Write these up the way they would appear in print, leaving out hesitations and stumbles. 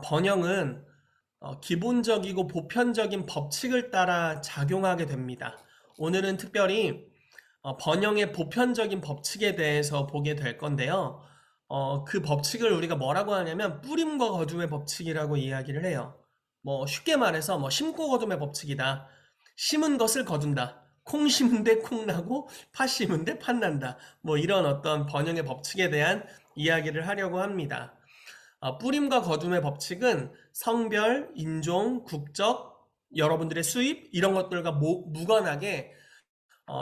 번영은 기본적이고 보편적인 법칙을 따라 작용하게 됩니다. 오늘은 특별히 번영의 보편적인 법칙에 대해서 보게 될 건데요. 그 법칙을 우리가 뭐라고 하냐면 뿌림과 거둠의 법칙이라고 이야기를 해요. 뭐 쉽게 말해서 뭐 심고 거둠의 법칙이다. 심은 것을 거둔다. 콩 심은 데 콩 나고 팥 심은 데 팥 난다. 뭐 이런 어떤 번영의 법칙에 대한 이야기를 하려고 합니다. 뿌림과 거둠의 법칙은 성별, 인종, 국적, 여러분들의 수입 이런 것들과 무관하게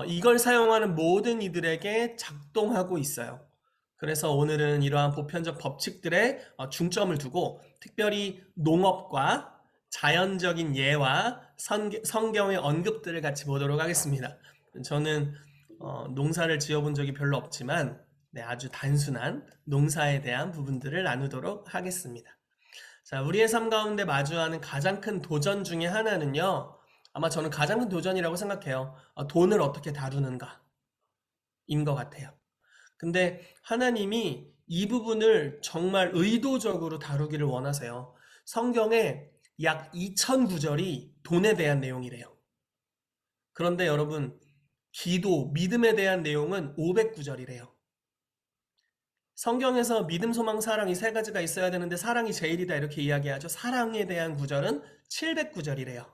이걸 사용하는 모든 이들에게 작동하고 있어요. 그래서 오늘은 이러한 보편적 법칙들에 중점을 두고 특별히 농업과 자연적인 예와 성경의 언급들을 같이 보도록 하겠습니다. 저는 농사를 지어본 적이 별로 없지만 네, 아주 단순한 농사에 대한 부분들을 나누도록 하겠습니다. 자, 우리의 삶 가운데 마주하는 가장 큰 도전 중에 하나는요, 아마 저는 가장 큰 도전이라고 생각해요. 돈을 어떻게 다루는가, 인 것 같아요. 근데 하나님이 이 부분을 정말 의도적으로 다루기를 원하세요. 성경에 약 2000구절이 돈에 대한 내용이래요. 그런데 여러분, 기도, 믿음에 대한 내용은 500구절이래요. 성경에서 믿음, 소망, 사랑 이 세 가지가 있어야 되는데 사랑이 제일이다 이렇게 이야기하죠. 사랑에 대한 구절은 700구절이래요.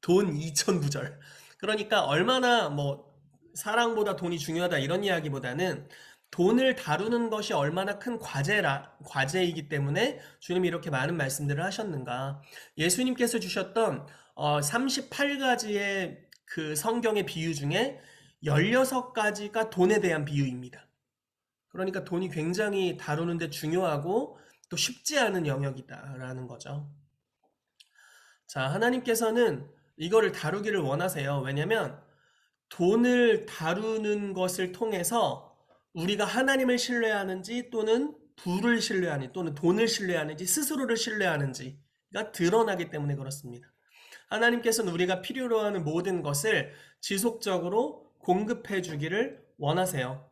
돈 2000구절. 그러니까 얼마나 뭐 사랑보다 돈이 중요하다 이런 이야기보다는 돈을 다루는 것이 얼마나 큰 과제이기 때문에 주님이 이렇게 많은 말씀들을 하셨는가. 예수님께서 주셨던 38가지의 그 성경의 비유 중에 16가지가 돈에 대한 비유입니다. 그러니까 돈이 굉장히 다루는데 중요하고 또 쉽지 않은 영역이다라는 거죠. 자, 하나님께서는 이거를 다루기를 원하세요. 왜냐면 돈을 다루는 것을 통해서 우리가 하나님을 신뢰하는지 또는 부를 신뢰하는지 또는 돈을 신뢰하는지 스스로를 신뢰하는지가 드러나기 때문에 그렇습니다. 하나님께서는 우리가 필요로 하는 모든 것을 지속적으로 공급해 주기를 원하세요.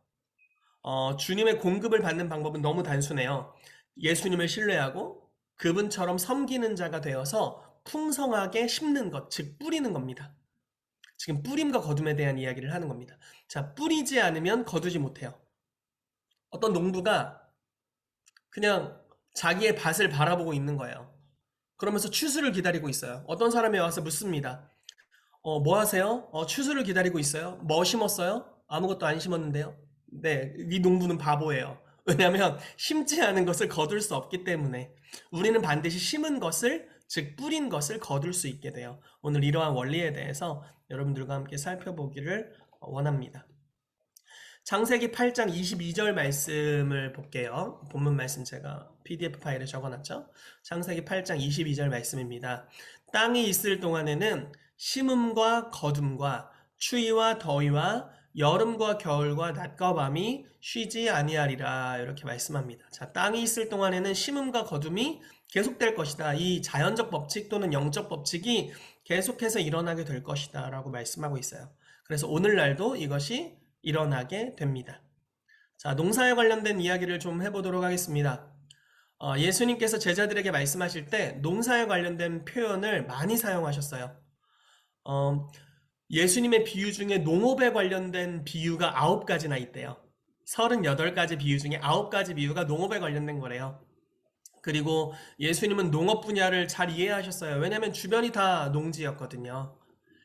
주님의 공급을 받는 방법은 너무 단순해요. 예수님을 신뢰하고 그분처럼 섬기는 자가 되어서 풍성하게 심는 것, 즉 뿌리는 겁니다. 지금 뿌림과 거둠에 대한 이야기를 하는 겁니다. 자, 뿌리지 않으면 거두지 못해요. 어떤 농부가 그냥 자기의 밭을 바라보고 있는 거예요. 그러면서 추수를 기다리고 있어요. 어떤 사람이 와서 묻습니다. 뭐 하세요? 추수를 기다리고 있어요. 뭐 심었어요? 아무것도 안 심었는데요. 네, 이 농부는 바보예요. 왜냐하면 심지 않은 것을 거둘 수 없기 때문에 우리는 반드시 심은 것을, 즉 뿌린 것을 거둘 수 있게 돼요. 오늘 이러한 원리에 대해서 여러분들과 함께 살펴보기를 원합니다. 창세기 8장 22절 말씀을 볼게요. 본문 말씀 제가 PDF 파일에 적어놨죠. 창세기 8장 22절 말씀입니다. 땅이 있을 동안에는 심음과 거둠과 추위와 더위와 여름과 겨울과 낮과 밤이 쉬지 아니하리라 이렇게 말씀합니다. 자, 땅이 있을 동안에는 심음과 거둠이 계속될 것이다. 이 자연적 법칙 또는 영적 법칙이 계속해서 일어나게 될 것이다 라고 말씀하고 있어요. 그래서 오늘날도 이것이 일어나게 됩니다. 자, 농사에 관련된 이야기를 좀 해보도록 하겠습니다. 예수님께서 제자들에게 말씀하실 때 농사에 관련된 표현을 많이 사용하셨어요. 어, 예수님의 비유 중에 농업에 관련된 비유가 9가지나 있대요. 38가지 비유 중에 9가지 비유가 농업에 관련된 거래요. 그리고 예수님은 농업 분야를 잘 이해하셨어요. 왜냐하면 주변이 다 농지였거든요.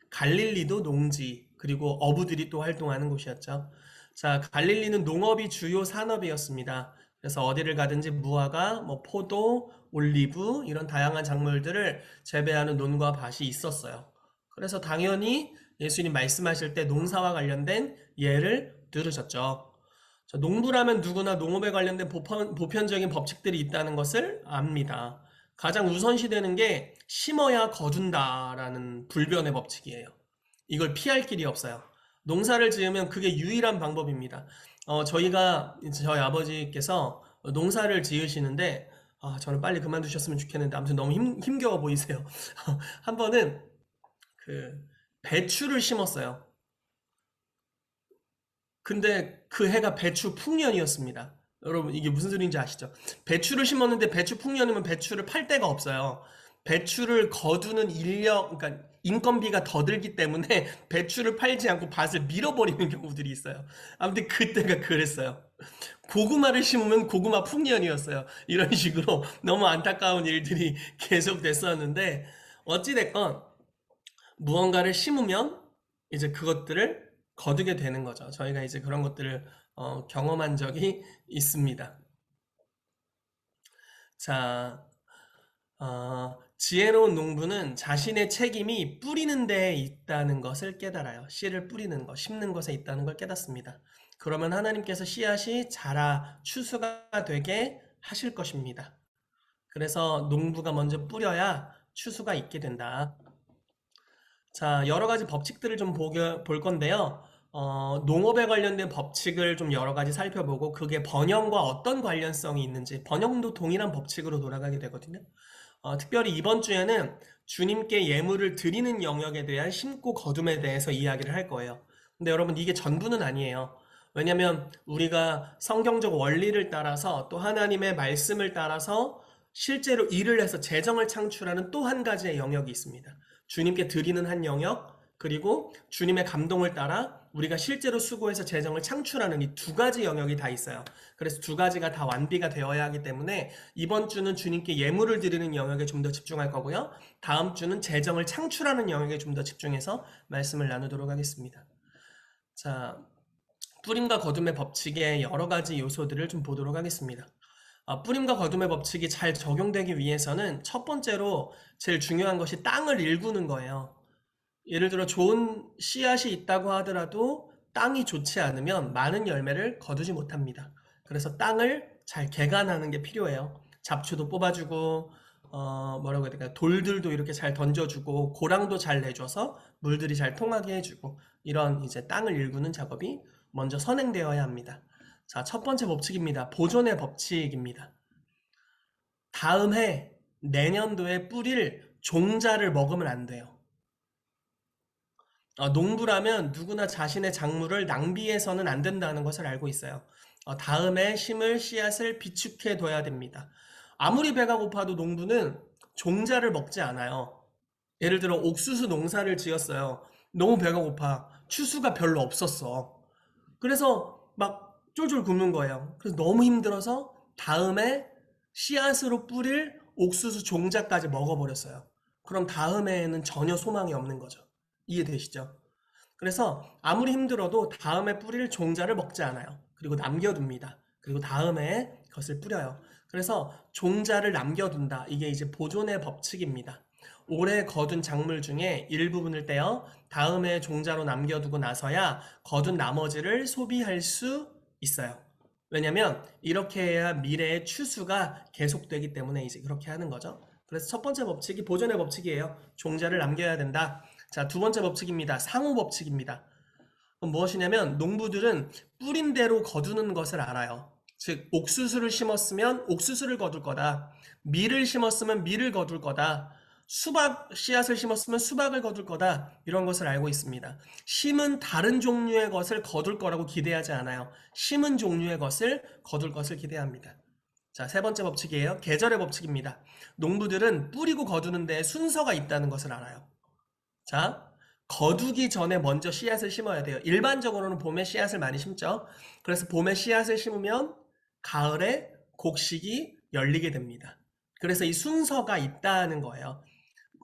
갈릴리도 농지, 그리고 어부들이 또 활동하는 곳이었죠. 자, 갈릴리는 농업이 주요 산업이었습니다. 그래서 어디를 가든지 무화과, 뭐 포도, 올리브 이런 다양한 작물들을 재배하는 논과 밭이 있었어요. 그래서 당연히 예수님 말씀하실 때 농사와 관련된 예를 들으셨죠. 자, 농부라면 누구나 농업에 관련된 보편적인 법칙들이 있다는 것을 압니다. 가장 우선시되는 게 심어야 거둔다라는 불변의 법칙이에요. 이걸 피할 길이 없어요. 농사를 지으면 그게 유일한 방법입니다. 저희 아버지께서 농사를 지으시는데, 저는 빨리 그만두셨으면 좋겠는데, 아무튼 너무 힘겨워 보이세요. 한 번은 그 배추를 심었어요. 근데 그 해가 배추 풍년이었습니다. 여러분 이게 무슨 소리인지 아시죠? 배추를 심었는데 배추 풍년이면 배추를 팔 데가 없어요. 배추를 거두는 인력, 그러니까 인건비가 더 들기 때문에 배추를 팔지 않고 밭을 밀어버리는 경우들이 있어요. 아무튼 그때가 그랬어요. 고구마를 심으면 고구마 풍년이었어요. 이런 식으로 너무 안타까운 일들이 계속 됐었는데 어찌됐건 무언가를 심으면 이제 그것들을 거두게 되는 거죠. 저희가 이제 그런 것들을 경험한 적이 있습니다. 자, 지혜로운 농부는 자신의 책임이 뿌리는 데에 있다는 것을 깨달아요. 씨를 뿌리는 것, 심는 것에 있다는 걸 깨닫습니다. 그러면 하나님께서 씨앗이 자라 추수가 되게 하실 것입니다. 그래서 농부가 먼저 뿌려야 추수가 있게 된다. 자, 여러 가지 법칙들을 좀 볼 건데요. 농업에 관련된 법칙을 좀 여러 가지 살펴보고 그게 번영과 어떤 관련성이 있는지, 번영도 동일한 법칙으로 돌아가게 되거든요. 특별히 이번 주에는 주님께 예물을 드리는 영역에 대한 심고 거둠에 대해서 이야기를 할 거예요. 근데 여러분 이게 전부는 아니에요. 왜냐면 우리가 성경적 원리를 따라서 또 하나님의 말씀을 따라서 실제로 일을 해서 재정을 창출하는 또 한 가지의 영역이 있습니다. 주님께 드리는 한 영역, 그리고 주님의 감동을 따라 우리가 실제로 수고해서 재정을 창출하는 이 두 가지 영역이 다 있어요. 그래서 두 가지가 다 완비가 되어야 하기 때문에 이번 주는 주님께 예물을 드리는 영역에 좀 더 집중할 거고요. 다음 주는 재정을 창출하는 영역에 좀 더 집중해서 말씀을 나누도록 하겠습니다. 자, 뿌림과 거둠의 법칙의 여러 가지 요소들을 좀 보도록 하겠습니다. 뿌림과 거둠의 법칙이 잘 적용되기 위해서는 첫 번째로 제일 중요한 것이 땅을 일구는 거예요. 예를 들어 좋은 씨앗이 있다고 하더라도 땅이 좋지 않으면 많은 열매를 거두지 못합니다. 그래서 땅을 잘 개간하는 게 필요해요. 잡초도 뽑아주고 뭐라고 해야 될까요? 돌들도 이렇게 잘 던져주고 고랑도 잘 내줘서 물들이 잘 통하게 해주고 이런 이제 땅을 일구는 작업이 먼저 선행되어야 합니다. 자, 첫 번째 법칙입니다. 보존의 법칙입니다. 다음 해 내년도에 뿌릴 종자를 먹으면 안 돼요. 농부라면 누구나 자신의 작물을 낭비해서는 안 된다는 것을 알고 있어요. 다음에 심을 씨앗을 비축해 둬야 됩니다. 아무리 배가 고파도 농부는 종자를 먹지 않아요. 예를 들어 옥수수 농사를 지었어요. 너무 배가 고파. 추수가 별로 없었어. 그래서 막 쫄쫄 굶는 거예요. 그래서 너무 힘들어서 다음에 씨앗으로 뿌릴 옥수수 종자까지 먹어버렸어요. 그럼 다음 해에는 전혀 소망이 없는 거죠. 이해되시죠? 그래서 아무리 힘들어도 다음에 뿌릴 종자를 먹지 않아요. 그리고 남겨둡니다. 그리고 다음에 그것을 뿌려요. 그래서 종자를 남겨둔다. 이게 이제 보존의 법칙입니다. 올해 거둔 작물 중에 일부분을 떼어 다음에 종자로 남겨두고 나서야 거둔 나머지를 소비할 수 있어요. 왜냐면 이렇게 해야 미래의 추수가 계속되기 때문에 이제 그렇게 하는 거죠. 그래서 첫 번째 법칙이 보존의 법칙이에요. 종자를 남겨야 된다. 자, 두 번째 법칙입니다. 상호 법칙입니다. 무엇이냐면 농부들은 뿌린 대로 거두는 것을 알아요. 즉 옥수수를 심었으면 옥수수를 거둘 거다. 밀을 심었으면 밀을 거둘 거다. 수박 씨앗을 심었으면 수박을 거둘 거다. 이런 것을 알고 있습니다. 심은 다른 종류의 것을 거둘 거라고 기대하지 않아요. 심은 종류의 것을 거둘 것을 기대합니다. 자, 세 번째 법칙이에요. 계절의 법칙입니다. 농부들은 뿌리고 거두는 데 순서가 있다는 것을 알아요. 자, 거두기 전에 먼저 씨앗을 심어야 돼요. 일반적으로는 봄에 씨앗을 많이 심죠. 그래서 봄에 씨앗을 심으면 가을에 곡식이 열리게 됩니다. 그래서 이 순서가 있다는 거예요.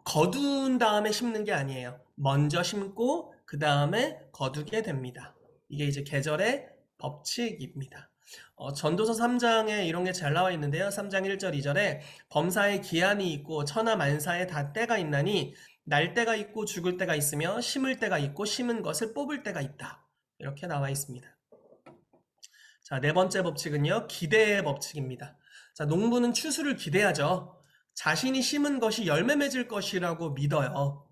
거둔 다음에 심는 게 아니에요. 먼저 심고 그 다음에 거두게 됩니다. 이게 이제 계절의 법칙입니다. 전도서 3장에 이런 게 잘 나와 있는데요. 3장 1절 2절에 범사에 기한이 있고 천하 만사에 다 때가 있나니 날 때가 있고 죽을 때가 있으며 심을 때가 있고 심은 것을 뽑을 때가 있다. 이렇게 나와 있습니다. 자, 네 번째 법칙은요. 기대의 법칙입니다. 자, 농부는 추수를 기대하죠. 자신이 심은 것이 열매 맺을 것이라고 믿어요.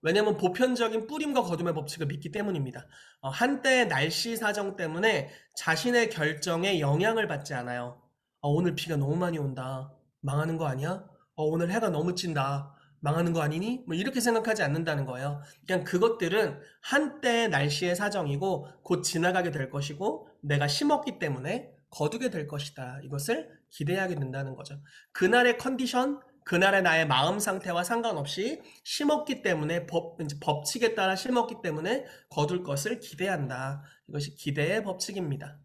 왜냐면 보편적인 뿌림과 거둠의 법칙을 믿기 때문입니다. 한때의 날씨 사정 때문에 자신의 결정에 영향을 받지 않아요. 오늘 비가 너무 많이 온다. 망하는 거 아니야? 오늘 해가 너무 찐다. 망하는 거 아니니? 뭐 이렇게 생각하지 않는다는 거예요. 그냥 그것들은 한때의 날씨의 사정이고 곧 지나가게 될 것이고 내가 심었기 때문에 거두게 될 것이다. 이것을 기대하게 된다는 거죠. 그날의 컨디션, 그날의 나의 마음 상태와 상관없이 심었기 때문에 법칙에 따라 심었기 때문에 거둘 것을 기대한다. 이것이 기대의 법칙입니다.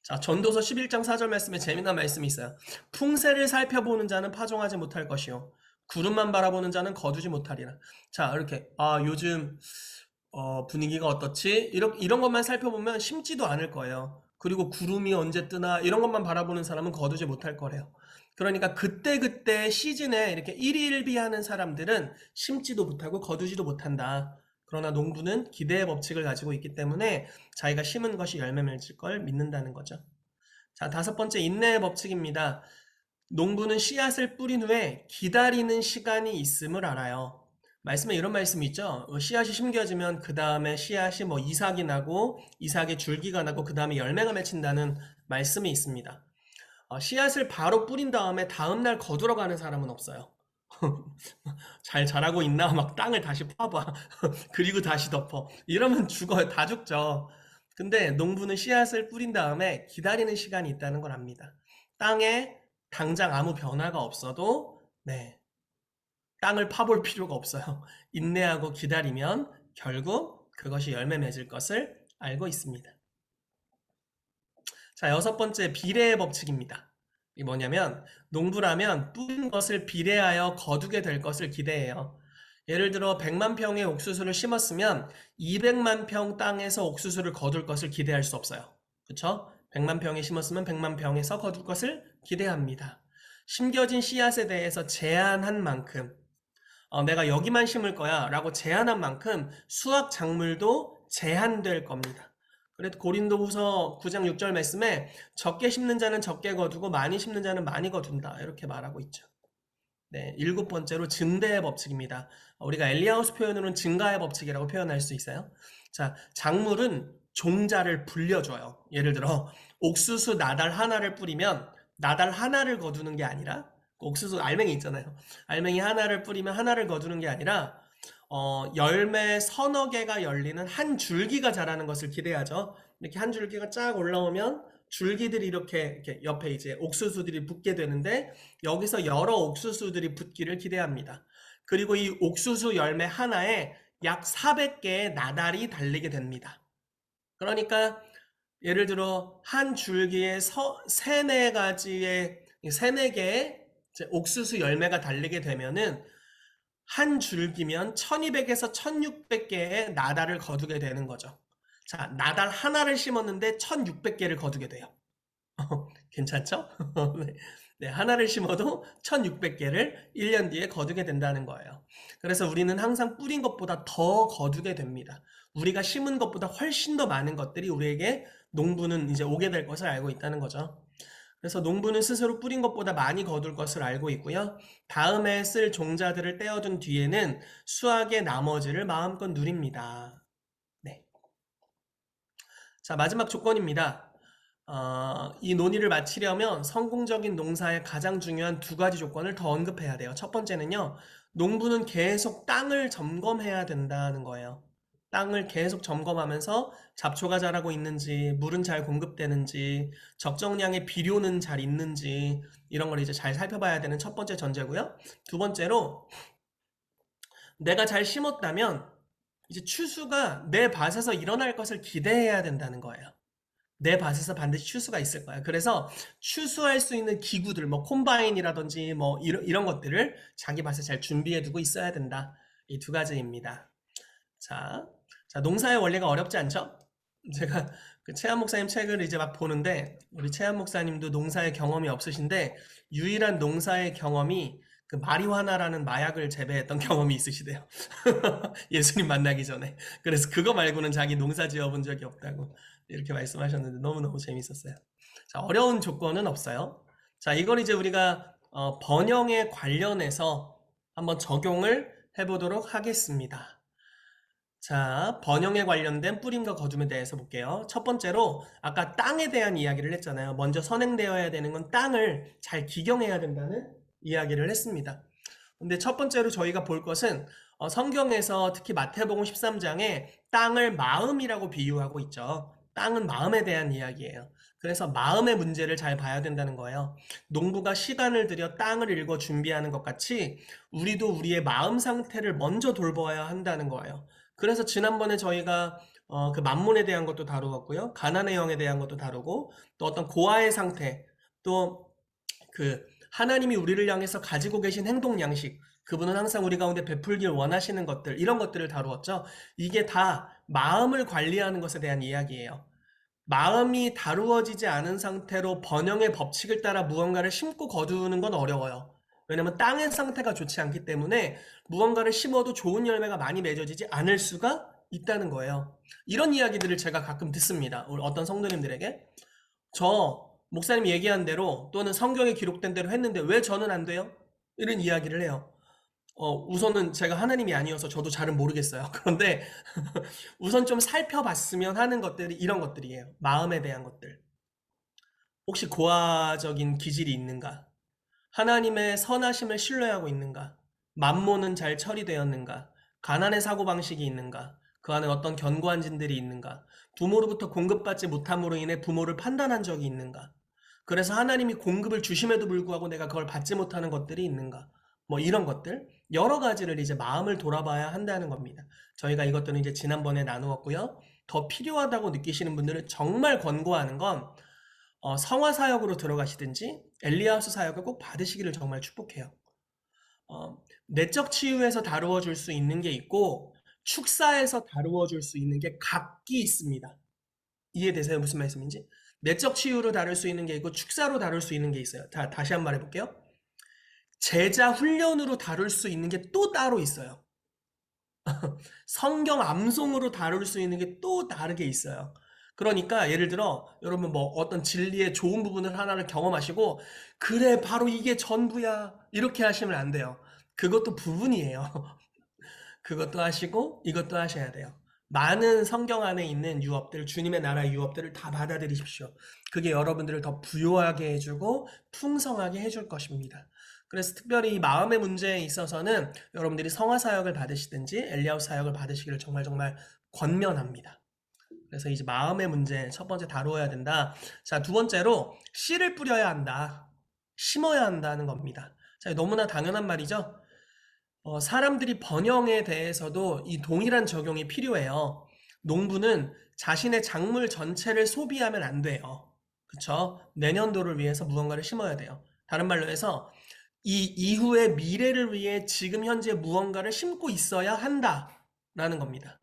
자, 전도서 11장 4절 말씀에 재미난 말씀이 있어요. 풍세를 살펴보는 자는 파종하지 못할 것이요 구름만 바라보는 자는 거두지 못하리라. 자, 이렇게 요즘 분위기가 어떻지? 이런 것만 살펴보면 심지도 않을 거예요. 그리고 구름이 언제 뜨나 이런 것만 바라보는 사람은 거두지 못할 거래요. 그러니까 그때그때 시즌에 이렇게 일일비하는 사람들은 심지도 못하고 거두지도 못한다. 그러나 농부는 기대의 법칙을 가지고 있기 때문에 자기가 심은 것이 열매 맺을 걸 믿는다는 거죠. 자, 다섯 번째 인내의 법칙입니다. 농부는 씨앗을 뿌린 후에 기다리는 시간이 있음을 알아요. 말씀에 이런 말씀이 있죠. 씨앗이 심겨지면 그 다음에 씨앗이 이삭이 나고 이삭의 줄기가 나고 그 다음에 열매가 맺힌다는 말씀이 있습니다. 씨앗을 바로 뿌린 다음에 다음날 거두러 가는 사람은 없어요. 잘 자라고 있나? 막 땅을 다시 파봐. 그리고 다시 덮어. 이러면 죽어요. 다 죽죠. 근데 농부는 씨앗을 뿌린 다음에 기다리는 시간이 있다는 걸 압니다. 땅에 당장 아무 변화가 없어도 땅을 파볼 필요가 없어요. 인내하고 기다리면 결국 그것이 열매 맺을 것을 알고 있습니다. 자, 여섯 번째 비례의 법칙입니다. 이 뭐냐면 농부라면 뿌린 것을 비례하여 거두게 될 것을 기대해요. 예를 들어 100만 평의 옥수수를 심었으면 200만 평 땅에서 옥수수를 거둘 것을 기대할 수 없어요. 그렇죠? 100만 평에 심었으면 100만 평에서 거둘 것을 기대합니다. 심겨진 씨앗에 대해서 제한한 만큼 내가 여기만 심을 거야 라고 제한한 만큼 수확 작물도 제한될 겁니다. 그래도 고린도후서 9장 6절 말씀에 적게 심는 자는 적게 거두고 많이 심는 자는 많이 거둔다 이렇게 말하고 있죠. 네, 일곱 번째로 증대의 법칙입니다. 우리가 엘리야우스 표현으로는 증가의 법칙이라고 표현할 수 있어요. 자, 작물은 종자를 불려줘요. 예를 들어 옥수수 나달 하나를 뿌리면 나달 하나를 거두는 게 아니라 옥수수 알맹이 있잖아요. 알맹이 하나를 뿌리면 하나를 거두는 게 아니라 열매 서너 개가 열리는 한 줄기가 자라는 것을 기대하죠. 이렇게 한 줄기가 쫙 올라오면 줄기들이 이렇게 옆에 이제 옥수수들이 붙게 되는데 여기서 여러 옥수수들이 붙기를 기대합니다. 그리고 이 옥수수 열매 하나에 약 400개의 나달이 달리게 됩니다. 그러니까 예를 들어 한 줄기에 세네 개의 옥수수 열매가 달리게 되면은 한 줄기면 1200에서 1600개의 나달을 거두게 되는 거죠. 자, 나달 하나를 심었는데 1600개를 거두게 돼요. 괜찮죠? 네, 하나를 심어도 1600개를 1년 뒤에 거두게 된다는 거예요. 그래서 우리는 항상 뿌린 것보다 더 거두게 됩니다. 우리가 심은 것보다 훨씬 더 많은 것들이 우리에게 농부는 이제 오게 될 것을 알고 있다는 거죠. 그래서 농부는 스스로 뿌린 것보다 많이 거둘 것을 알고 있고요. 다음에 쓸 종자들을 떼어둔 뒤에는 수확의 나머지를 마음껏 누립니다. 네. 자, 마지막 조건입니다. 이 논의를 마치려면 성공적인 농사의 가장 중요한 두 가지 조건을 더 언급해야 돼요. 첫 번째는요, 농부는 계속 땅을 점검해야 된다는 거예요. 땅을 계속 점검하면서 잡초가 자라고 있는지, 물은 잘 공급되는지, 적정량의 비료는 잘 있는지, 이런 걸 이제 잘 살펴봐야 되는 첫 번째 전제고요. 두 번째로, 내가 잘 심었다면, 이제 추수가 내 밭에서 일어날 것을 기대해야 된다는 거예요. 내 밭에서 반드시 추수가 있을 거야. 그래서 추수할 수 있는 기구들, 콤바인이라든지 이런 것들을 자기 밭에 잘 준비해 두고 있어야 된다. 이 두 가지입니다. 자, 농사의 원리가 어렵지 않죠? 제가 그 최한 목사님 책을 이제 막 보는데 우리 최한 목사님도 농사의 경험이 없으신데 유일한 농사의 경험이 그 마리화나라는 마약을 재배했던 경험이 있으시대요. 예수님 만나기 전에. 그래서 그거 말고는 자기 농사 지어본 적이 없다고 이렇게 말씀하셨는데 너무너무 재밌었어요. 자, 어려운 조건은 없어요. 자, 이걸 이제 우리가 번영에 관련해서 한번 적용을 해보도록 하겠습니다. 자, 번영에 관련된 뿌림과 거둠에 대해서 볼게요. 첫 번째로 아까 땅에 대한 이야기를 했잖아요. 먼저 선행되어야 되는 건 땅을 잘 기경해야 된다는 이야기를 했습니다. 근데 첫 번째로 저희가 볼 것은 성경에서 특히 마태복음 13장에 땅을 마음이라고 비유하고 있죠. 땅은 마음에 대한 이야기예요. 그래서 마음의 문제를 잘 봐야 된다는 거예요. 농부가 시간을 들여 땅을 일궈 준비하는 것 같이 우리도 우리의 마음 상태를 먼저 돌봐야 한다는 거예요. 그래서 지난번에 저희가 그 만몬에 대한 것도 다루었고요. 가난의 영에 대한 것도 다루고 또 어떤 고아의 상태, 또 그 하나님이 우리를 향해서 가지고 계신 행동 양식, 그분은 항상 우리 가운데 베풀길 원하시는 것들, 이런 것들을 다루었죠. 이게 다 마음을 관리하는 것에 대한 이야기예요. 마음이 다루어지지 않은 상태로 번영의 법칙을 따라 무언가를 심고 거두는 건 어려워요. 왜냐면 땅의 상태가 좋지 않기 때문에 무언가를 심어도 좋은 열매가 많이 맺어지지 않을 수가 있다는 거예요. 이런 이야기들을 제가 가끔 듣습니다. 어떤 성도님들에게. 저 목사님이 얘기한 대로 또는 성경에 기록된 대로 했는데 왜 저는 안 돼요? 이런 이야기를 해요. 우선은 제가 하나님이 아니어서 저도 잘은 모르겠어요. 그런데 우선 좀 살펴봤으면 하는 것들이 이런 것들이에요. 마음에 대한 것들. 혹시 고아적인 기질이 있는가? 하나님의 선하심을 신뢰하고 있는가? 만모는 잘 처리되었는가? 가난의 사고방식이 있는가? 그 안에 어떤 견고한 진들이 있는가? 부모로부터 공급받지 못함으로 인해 부모를 판단한 적이 있는가? 그래서 하나님이 공급을 주심에도 불구하고 내가 그걸 받지 못하는 것들이 있는가? 뭐 이런 것들, 여러 가지를 이제 마음을 돌아봐야 한다는 겁니다. 저희가 이것들은 이제 지난번에 나누었고요. 더 필요하다고 느끼시는 분들은 정말 권고하는 건 성화 사역으로 들어가시든지 엘리야스 사역을 꼭 받으시기를 정말 축복해요. 내적 치유에서 다루어 줄 수 있는 게 있고 축사에서 다루어 줄 수 있는 게 각기 있습니다. 이해되세요? 무슨 말씀인지? 내적 치유로 다룰 수 있는 게 있고 축사로 다룰 수 있는 게 있어요. 다시 한 번 해볼게요. 제자 훈련으로 다룰 수 있는 게 또 따로 있어요. 성경 암송으로 다룰 수 있는 게 또 다르게 있어요. 그러니까 예를 들어 여러분 뭐 어떤 진리의 좋은 부분을 하나를 경험하시고 그래 바로 이게 전부야 이렇게 하시면 안 돼요. 그것도 부분이에요. 그것도 하시고 이것도 하셔야 돼요. 많은 성경 안에 있는 유업들, 주님의 나라의 유업들을 다 받아들이십시오. 그게 여러분들을 더 부유하게 해주고 풍성하게 해줄 것입니다. 그래서 특별히 이 마음의 문제에 있어서는 여러분들이 성화 사역을 받으시든지 엘리야후 사역을 받으시기를 정말 정말 권면합니다. 그래서 이제 마음의 문제 첫 번째 다루어야 된다. 자, 두 번째로 씨를 뿌려야 한다. 심어야 한다는 겁니다. 자, 너무나 당연한 말이죠. 사람들이 번영에 대해서도 이 동일한 적용이 필요해요. 농부는 자신의 작물 전체를 소비하면 안 돼요. 그쵸? 내년도를 위해서 무언가를 심어야 돼요. 다른 말로 해서 이 이후의 미래를 위해 지금 현재 무언가를 심고 있어야 한다라는 겁니다.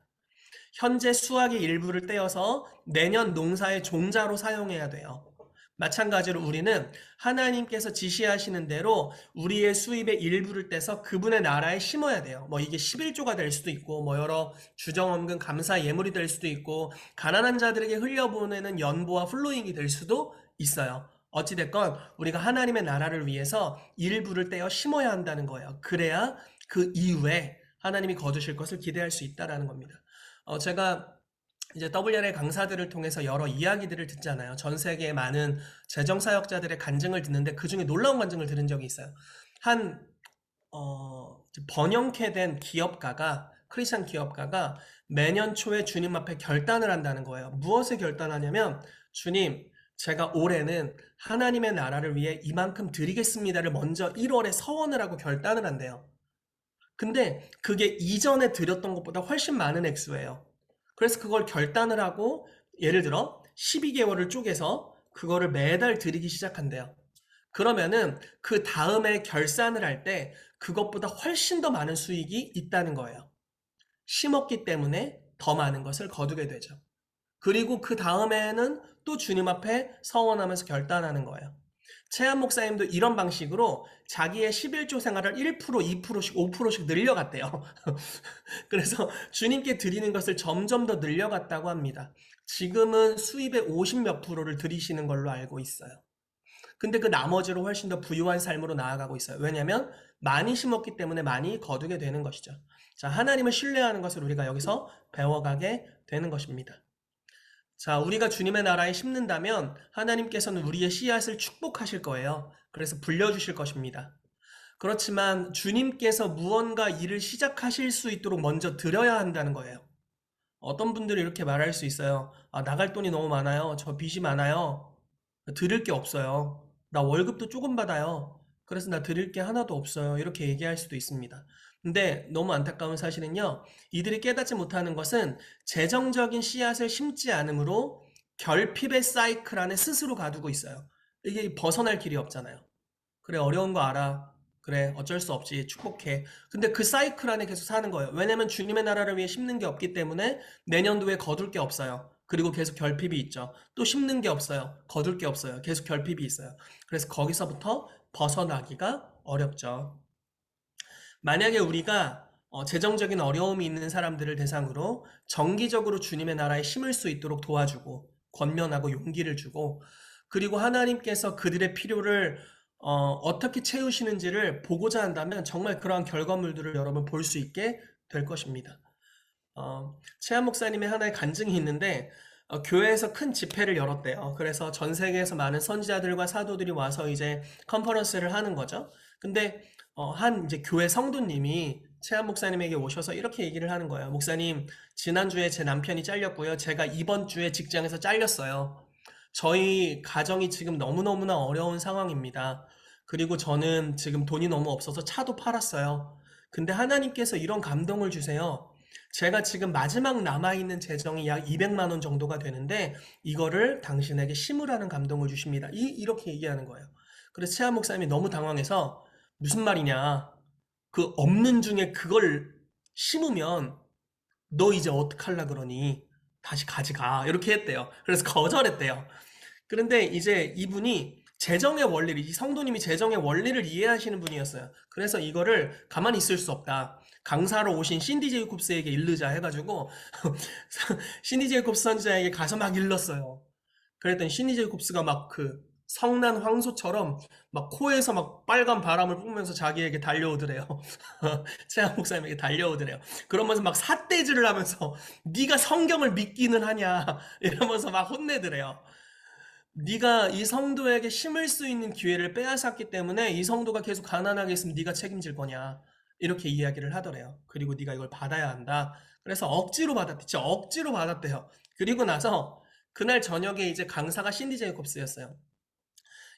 현재 수확의 일부를 떼어서 내년 농사의 종자로 사용해야 돼요. 마찬가지로 우리는 하나님께서 지시하시는 대로 우리의 수입의 일부를 떼서 그분의 나라에 심어야 돼요. 뭐 이게 11조가 될 수도 있고 뭐 여러 주정원금 감사 예물이 될 수도 있고 가난한 자들에게 흘려보내는 연보와 플로잉이 될 수도 있어요. 어찌됐건 우리가 하나님의 나라를 위해서 일부를 떼어 심어야 한다는 거예요. 그래야 그 이후에 하나님이 거두실 것을 기대할 수 있다는 겁니다. 제가 이제 WR의 강사들을 통해서 여러 이야기들을 듣잖아요. 전 세계의 많은 재정사역자들의 간증을 듣는데 그 중에 놀라운 간증을 들은 적이 있어요. 한 번영케 된 기업가가 크리스찬 기업가가 매년 초에 주님 앞에 결단을 한다는 거예요. 무엇을 결단하냐면 주님, 제가 올해는 하나님의 나라를 위해 이만큼 드리겠습니다를 먼저 1월에 서원을 하고 결단을 한대요. 근데 그게 이전에 드렸던 것보다 훨씬 많은 액수예요. 그래서 그걸 결단을 하고 예를 들어 12개월을 쪼개서 그거를 매달 드리기 시작한대요. 그러면은 그 다음에 결산을 할 때 그것보다 훨씬 더 많은 수익이 있다는 거예요. 심었기 때문에 더 많은 것을 거두게 되죠. 그리고 그 다음에는 또 주님 앞에 서원하면서 결단하는 거예요. 최한 목사님도 이런 방식으로 자기의 11조 생활을 1%, 2%씩, 5%씩 늘려갔대요. 그래서 주님께 드리는 것을 점점 더 늘려갔다고 합니다. 지금은 수입의 50 몇 프로를 드리시는 걸로 알고 있어요. 근데 그 나머지로 훨씬 더 부유한 삶으로 나아가고 있어요. 왜냐하면 많이 심었기 때문에 많이 거두게 되는 것이죠. 자, 하나님을 신뢰하는 것을 우리가 여기서 배워가게 되는 것입니다. 자, 우리가 주님의 나라에 심는다면 하나님께서는 우리의 씨앗을 축복하실 거예요. 그래서 불려주실 것입니다. 그렇지만 주님께서 무언가 일을 시작하실 수 있도록 먼저 드려야 한다는 거예요. 어떤 분들이 이렇게 말할 수 있어요. 나갈 돈이 너무 많아요. 저 빚이 많아요. 드릴 게 없어요. 나 월급도 조금 받아요. 그래서 나 드릴 게 하나도 없어요. 이렇게 얘기할 수도 있습니다. 근데 너무 안타까운 사실은요. 이들이 깨닫지 못하는 것은 재정적인 씨앗을 심지 않으므로 결핍의 사이클 안에 스스로 가두고 있어요. 이게 벗어날 길이 없잖아요. 그래, 어려운 거 알아. 그래, 어쩔 수 없지. 축복해. 근데 그 사이클 안에 계속 사는 거예요. 왜냐면 주님의 나라를 위해 심는 게 없기 때문에 내년도에 거둘 게 없어요. 그리고 계속 결핍이 있죠. 또 심는 게 없어요. 거둘 게 없어요. 계속 결핍이 있어요. 그래서 거기서부터 벗어나기가 어렵죠. 만약에 우리가 재정적인 어려움이 있는 사람들을 대상으로 정기적으로 주님의 나라에 심을 수 있도록 도와주고 권면하고 용기를 주고 그리고 하나님께서 그들의 필요를 어떻게 채우시는지를 보고자 한다면 정말 그러한 결과물들을 여러분 볼 수 있게 될 것입니다. 최한 목사님의 하나의 간증이 있는데 교회에서 큰 집회를 열었대요. 그래서 전 세계에서 많은 선지자들과 사도들이 와서 이제 컨퍼런스를 하는 거죠. 근데 한 이제 교회 성도님이 최한 목사님에게 오셔서 이렇게 얘기를 하는 거예요. 목사님, 지난주에 제 남편이 잘렸고요. 제가 이번 주에 직장에서 잘렸어요. 저희 가정이 지금 너무너무나 어려운 상황입니다. 그리고 저는 지금 돈이 너무 없어서 차도 팔았어요. 근데 하나님께서 이런 감동을 주세요. 제가 지금 마지막 남아있는 재정이 약 200만 원 정도가 되는데 이거를 당신에게 심으라는 감동을 주십니다. 이렇게 얘기하는 거예요. 그래서 최한 목사님이 너무 당황해서 무슨 말이냐. 그 없는 중에 그걸 심으면 너 이제 어떡할라 그러니? 다시 가져가. 이렇게 했대요. 그래서 거절했대요. 그런데 이제 이분이 재정의 원리를, 이 성도님이 재정의 원리를 이해하시는 분이었어요. 그래서 이거를 가만히 있을 수 없다. 강사로 오신 신디 제이콥스에게 일르자 해가지고 신디 제이콥스 선지자에게 가서 막 일렀어요. 그랬더니 신디 제이콥스가 막 그 성난 황소처럼 막 코에서 막 빨간 바람을 뿜으면서 자기에게 달려오더래요. 최양 목사님에게 달려오더래요. 그러면서 막 삿대질을 하면서 네가 성경을 믿기는 하냐 이러면서 막 혼내더래요. 네가 이 성도에게 심을 수 있는 기회를 빼앗았기 때문에 이 성도가 계속 가난하게 있으면 네가 책임질 거냐 이렇게 이야기를 하더래요. 그리고 네가 이걸 받아야 한다. 그래서 억지로 받았대. 진짜 억지로 받았대요. 그리고 나서 그날 저녁에 이제 강사가 신디 제이콥스였어요.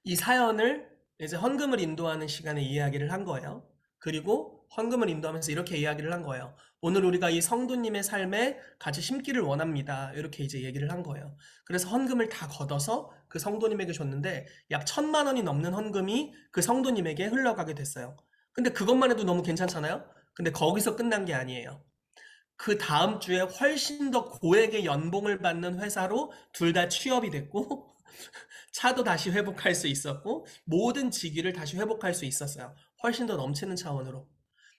이 사연을 이제 헌금을 인도하는 시간에 이야기를 한 거예요. 그리고 헌금을 인도하면서 이렇게 이야기를 한 거예요. 오늘 우리가 이 성도님의 삶에 같이 심기를 원합니다. 이렇게 이제 얘기를 한 거예요. 그래서 헌금을 다 걷어서 그 성도님에게 줬는데 약 1,000만 원이 넘는 헌금이 그 성도님에게 흘러가게 됐어요. 근데 그것만 해도 너무 괜찮잖아요? 근데 거기서 끝난 게 아니에요. 그 다음 주에 훨씬 더 고액의 연봉을 받는 회사로 둘 다 취업이 됐고 차도 다시 회복할 수 있었고 모든 직위를 다시 회복할 수 있었어요. 훨씬 더 넘치는 차원으로.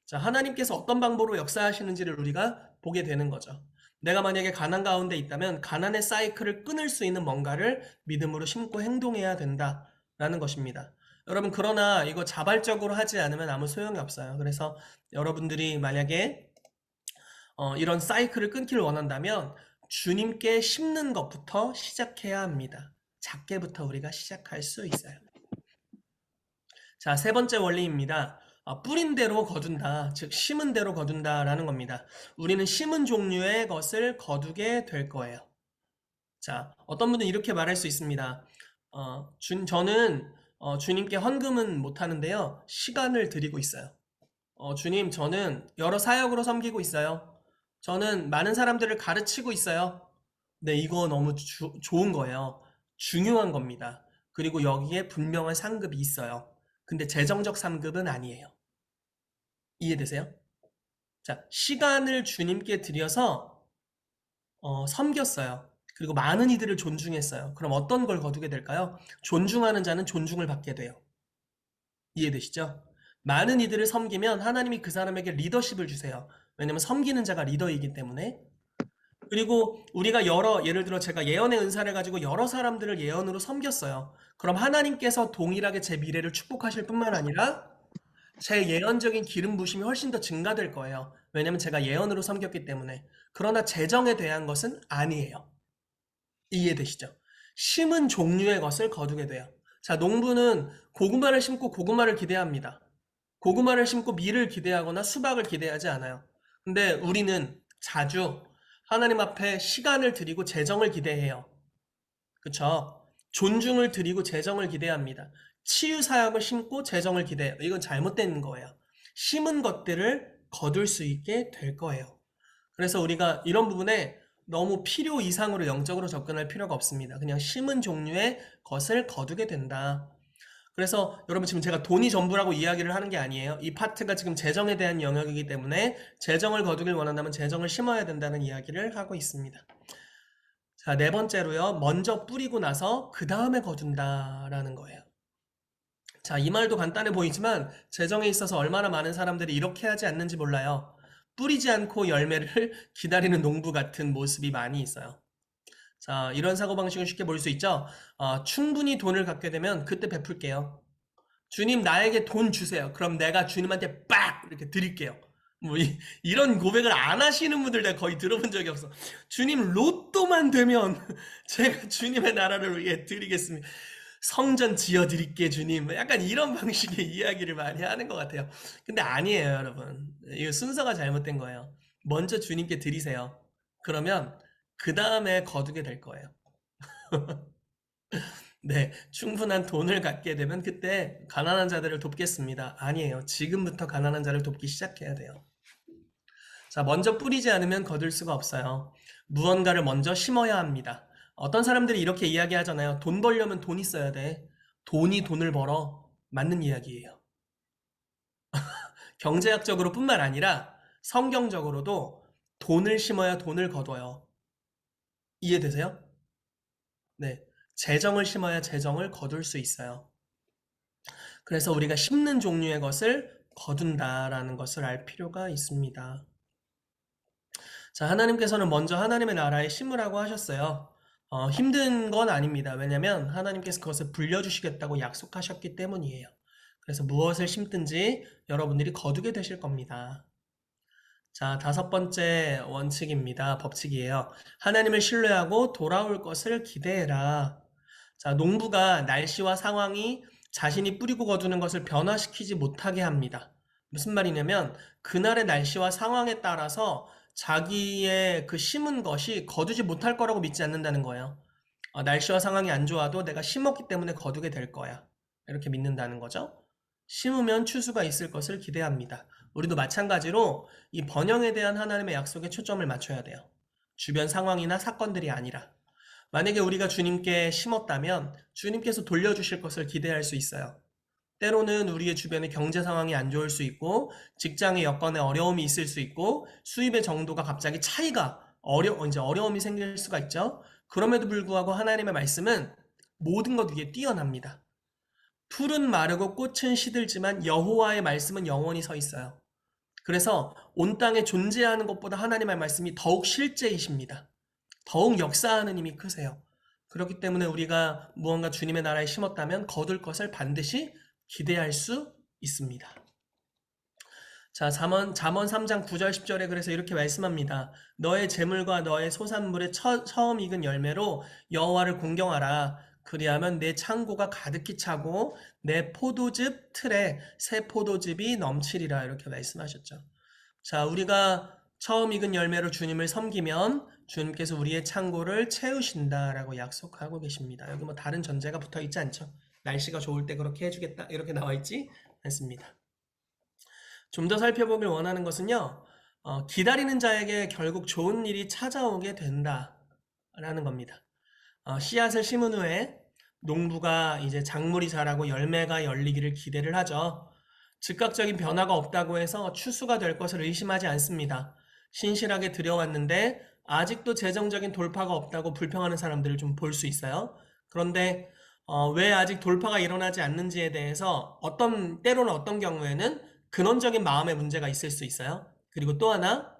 자, 하나님께서 어떤 방법으로 역사하시는지를 우리가 보게 되는 거죠. 내가 만약에 가난 가운데 있다면 가난의 사이클을 끊을 수 있는 뭔가를 믿음으로 심고 행동해야 된다라는 것입니다. 여러분, 그러나 이거 자발적으로 하지 않으면 아무 소용이 없어요. 그래서 여러분들이 만약에 이런 사이클을 끊기를 원한다면 주님께 심는 것부터 시작해야 합니다. 작게부터 우리가 시작할 수 있어요. 자, 세 번째 원리입니다. 뿌린 대로 거둔다, 즉 심은 대로 거둔다라는 겁니다. 우리는 심은 종류의 것을 거두게 될 거예요. 자, 어떤 분은 이렇게 말할 수 있습니다. 저는 주님께 헌금은 못 하는데요. 시간을 드리고 있어요. 주님, 저는 여러 사역으로 섬기고 있어요. 저는 많은 사람들을 가르치고 있어요. 네, 이거 너무 좋은 거예요. 중요한 겁니다. 그리고 여기에 분명한 상급이 있어요. 근데 재정적 상급은 아니에요. 이해되세요? 자, 시간을 주님께 드려서 섬겼어요. 그리고 많은 이들을 존중했어요. 그럼 어떤 걸 거두게 될까요? 존중하는 자는 존중을 받게 돼요. 이해되시죠? 많은 이들을 섬기면 하나님이 그 사람에게 리더십을 주세요. 왜냐면 섬기는 자가 리더이기 때문에. 그리고 우리가 예를 들어 제가 예언의 은사를 가지고 여러 사람들을 예언으로 섬겼어요. 그럼 하나님께서 동일하게 제 미래를 축복하실 뿐만 아니라 제 예언적인 기름 부심이 훨씬 더 증가될 거예요. 왜냐면 제가 예언으로 섬겼기 때문에. 그러나 재정에 대한 것은 아니에요. 이해되시죠? 심은 종류의 것을 거두게 돼요. 자, 농부는 고구마를 심고 고구마를 기대합니다. 고구마를 심고 밀을 기대하거나 수박을 기대하지 않아요. 근데 우리는 자주 하나님 앞에 시간을 드리고 재정을 기대해요. 그쵸? 존중을 드리고 재정을 기대합니다. 치유 사역을 심고 재정을 기대해요. 이건 잘못된 거예요. 심은 것들을 거둘 수 있게 될 거예요. 그래서 우리가 이런 부분에 너무 필요 이상으로 영적으로 접근할 필요가 없습니다. 그냥 심은 종류의 것을 거두게 된다. 그래서 여러분 지금 제가 돈이 전부라고 이야기를 하는 게 아니에요. 이 파트가 지금 재정에 대한 영역이기 때문에 재정을 거두길 원한다면 재정을 심어야 된다는 이야기를 하고 있습니다. 자, 네 번째로요. 먼저 뿌리고 나서 그 다음에 거둔다라는 거예요. 자, 이 말도 간단해 보이지만 재정에 있어서 얼마나 많은 사람들이 이렇게 하지 않는지 몰라요. 뿌리지 않고 열매를 기다리는 농부 같은 모습이 많이 있어요. 자, 이런 사고방식을 쉽게 볼 수 있죠. 충분히 돈을 갖게 되면 그때 베풀게요. 주님 나에게 돈 주세요. 그럼 내가 주님한테 빡 이렇게 드릴게요. 뭐 이런 고백을 안 하시는 분들 내가 거의 들어본 적이 없어. 주님 로또만 되면 제가 주님의 나라를 위해 드리겠습니다. 성전 지어드릴게 주님. 약간 이런 방식의 이야기를 많이 하는 것 같아요. 근데 아니에요 여러분. 이거 순서가 잘못된 거예요. 먼저 주님께 드리세요. 그러면 그 다음에 거두게 될 거예요. 네, 충분한 돈을 갖게 되면 그때 가난한 자들을 돕겠습니다. 아니에요. 지금부터 가난한 자를 돕기 시작해야 돼요. 자, 먼저 뿌리지 않으면 거둘 수가 없어요. 무언가를 먼저 심어야 합니다. 어떤 사람들이 이렇게 이야기하잖아요. 돈 벌려면 돈 있어야 돼. 돈이 돈을 벌어. 맞는 이야기예요. 경제학적으로 뿐만 아니라 성경적으로도 돈을 심어야 돈을 거둬요. 이해되세요? 네. 재정을 심어야 재정을 거둘 수 있어요. 그래서 우리가 심는 종류의 것을 거둔다라는 것을 알 필요가 있습니다. 자, 하나님께서는 먼저 하나님의 나라에 심으라고 하셨어요. 힘든 건 아닙니다. 왜냐면 하나님께서 그것을 불려주시겠다고 약속하셨기 때문이에요. 그래서 무엇을 심든지 여러분들이 거두게 되실 겁니다. 자, 다섯 번째 원칙입니다. 법칙이에요. 하나님을 신뢰하고 돌아올 것을 기대해라. 자, 농부가 날씨와 상황이 자신이 뿌리고 거두는 것을 변화시키지 못하게 합니다. 무슨 말이냐면 그날의 날씨와 상황에 따라서 자기의 그 심은 것이 거두지 못할 거라고 믿지 않는다는 거예요. 날씨와 상황이 안 좋아도 내가 심었기 때문에 거두게 될 거야. 이렇게 믿는다는 거죠. 심으면 추수가 있을 것을 기대합니다. 우리도 마찬가지로 이 번영에 대한 하나님의 약속에 초점을 맞춰야 돼요. 주변 상황이나 사건들이 아니라. 만약에 우리가 주님께 심었다면 주님께서 돌려주실 것을 기대할 수 있어요. 때로는 우리의 주변의 경제 상황이 안 좋을 수 있고, 직장의 여건에 어려움이 있을 수 있고, 수입의 정도가 갑자기 차이가 이제 어려움이 생길 수가 있죠. 그럼에도 불구하고 하나님의 말씀은 모든 것 위에 뛰어납니다. 풀은 마르고 꽃은 시들지만 여호와의 말씀은 영원히 서 있어요. 그래서 온 땅에 존재하는 것보다 하나님의 말씀이 더욱 실제이십니다. 더욱 역사하는 힘이 크세요. 그렇기 때문에 우리가 무언가 주님의 나라에 심었다면 거둘 것을 반드시 기대할 수 있습니다. 자, 잠언 3장 9절 10절에 그래서 이렇게 말씀합니다. 너의 재물과 너의 소산물의 처음 익은 열매로 여호와를 공경하라. 그리하면 내 창고가 가득히 차고 내 포도즙 틀에 새 포도즙이 넘치리라. 이렇게 말씀하셨죠. 자, 우리가 처음 익은 열매로 주님을 섬기면 주님께서 우리의 창고를 채우신다라고 약속하고 계십니다. 여기 뭐 다른 전제가 붙어 있지 않죠. 날씨가 좋을 때 그렇게 해주겠다 이렇게 나와 있지 않습니다. 좀 더 살펴보길 원하는 것은요. 기다리는 자에게 결국 좋은 일이 찾아오게 된다라는 겁니다. 씨앗을 심은 후에 농부가 이제 작물이 자라고 열매가 열리기를 기대를 하죠. 즉각적인 변화가 없다고 해서 추수가 될 것을 의심하지 않습니다. 신실하게 들여왔는데 아직도 재정적인 돌파가 없다고 불평하는 사람들을 좀 볼 수 있어요. 그런데 왜 아직 돌파가 일어나지 않는지에 대해서 때로는 어떤 경우에는 근원적인 마음의 문제가 있을 수 있어요. 그리고 또 하나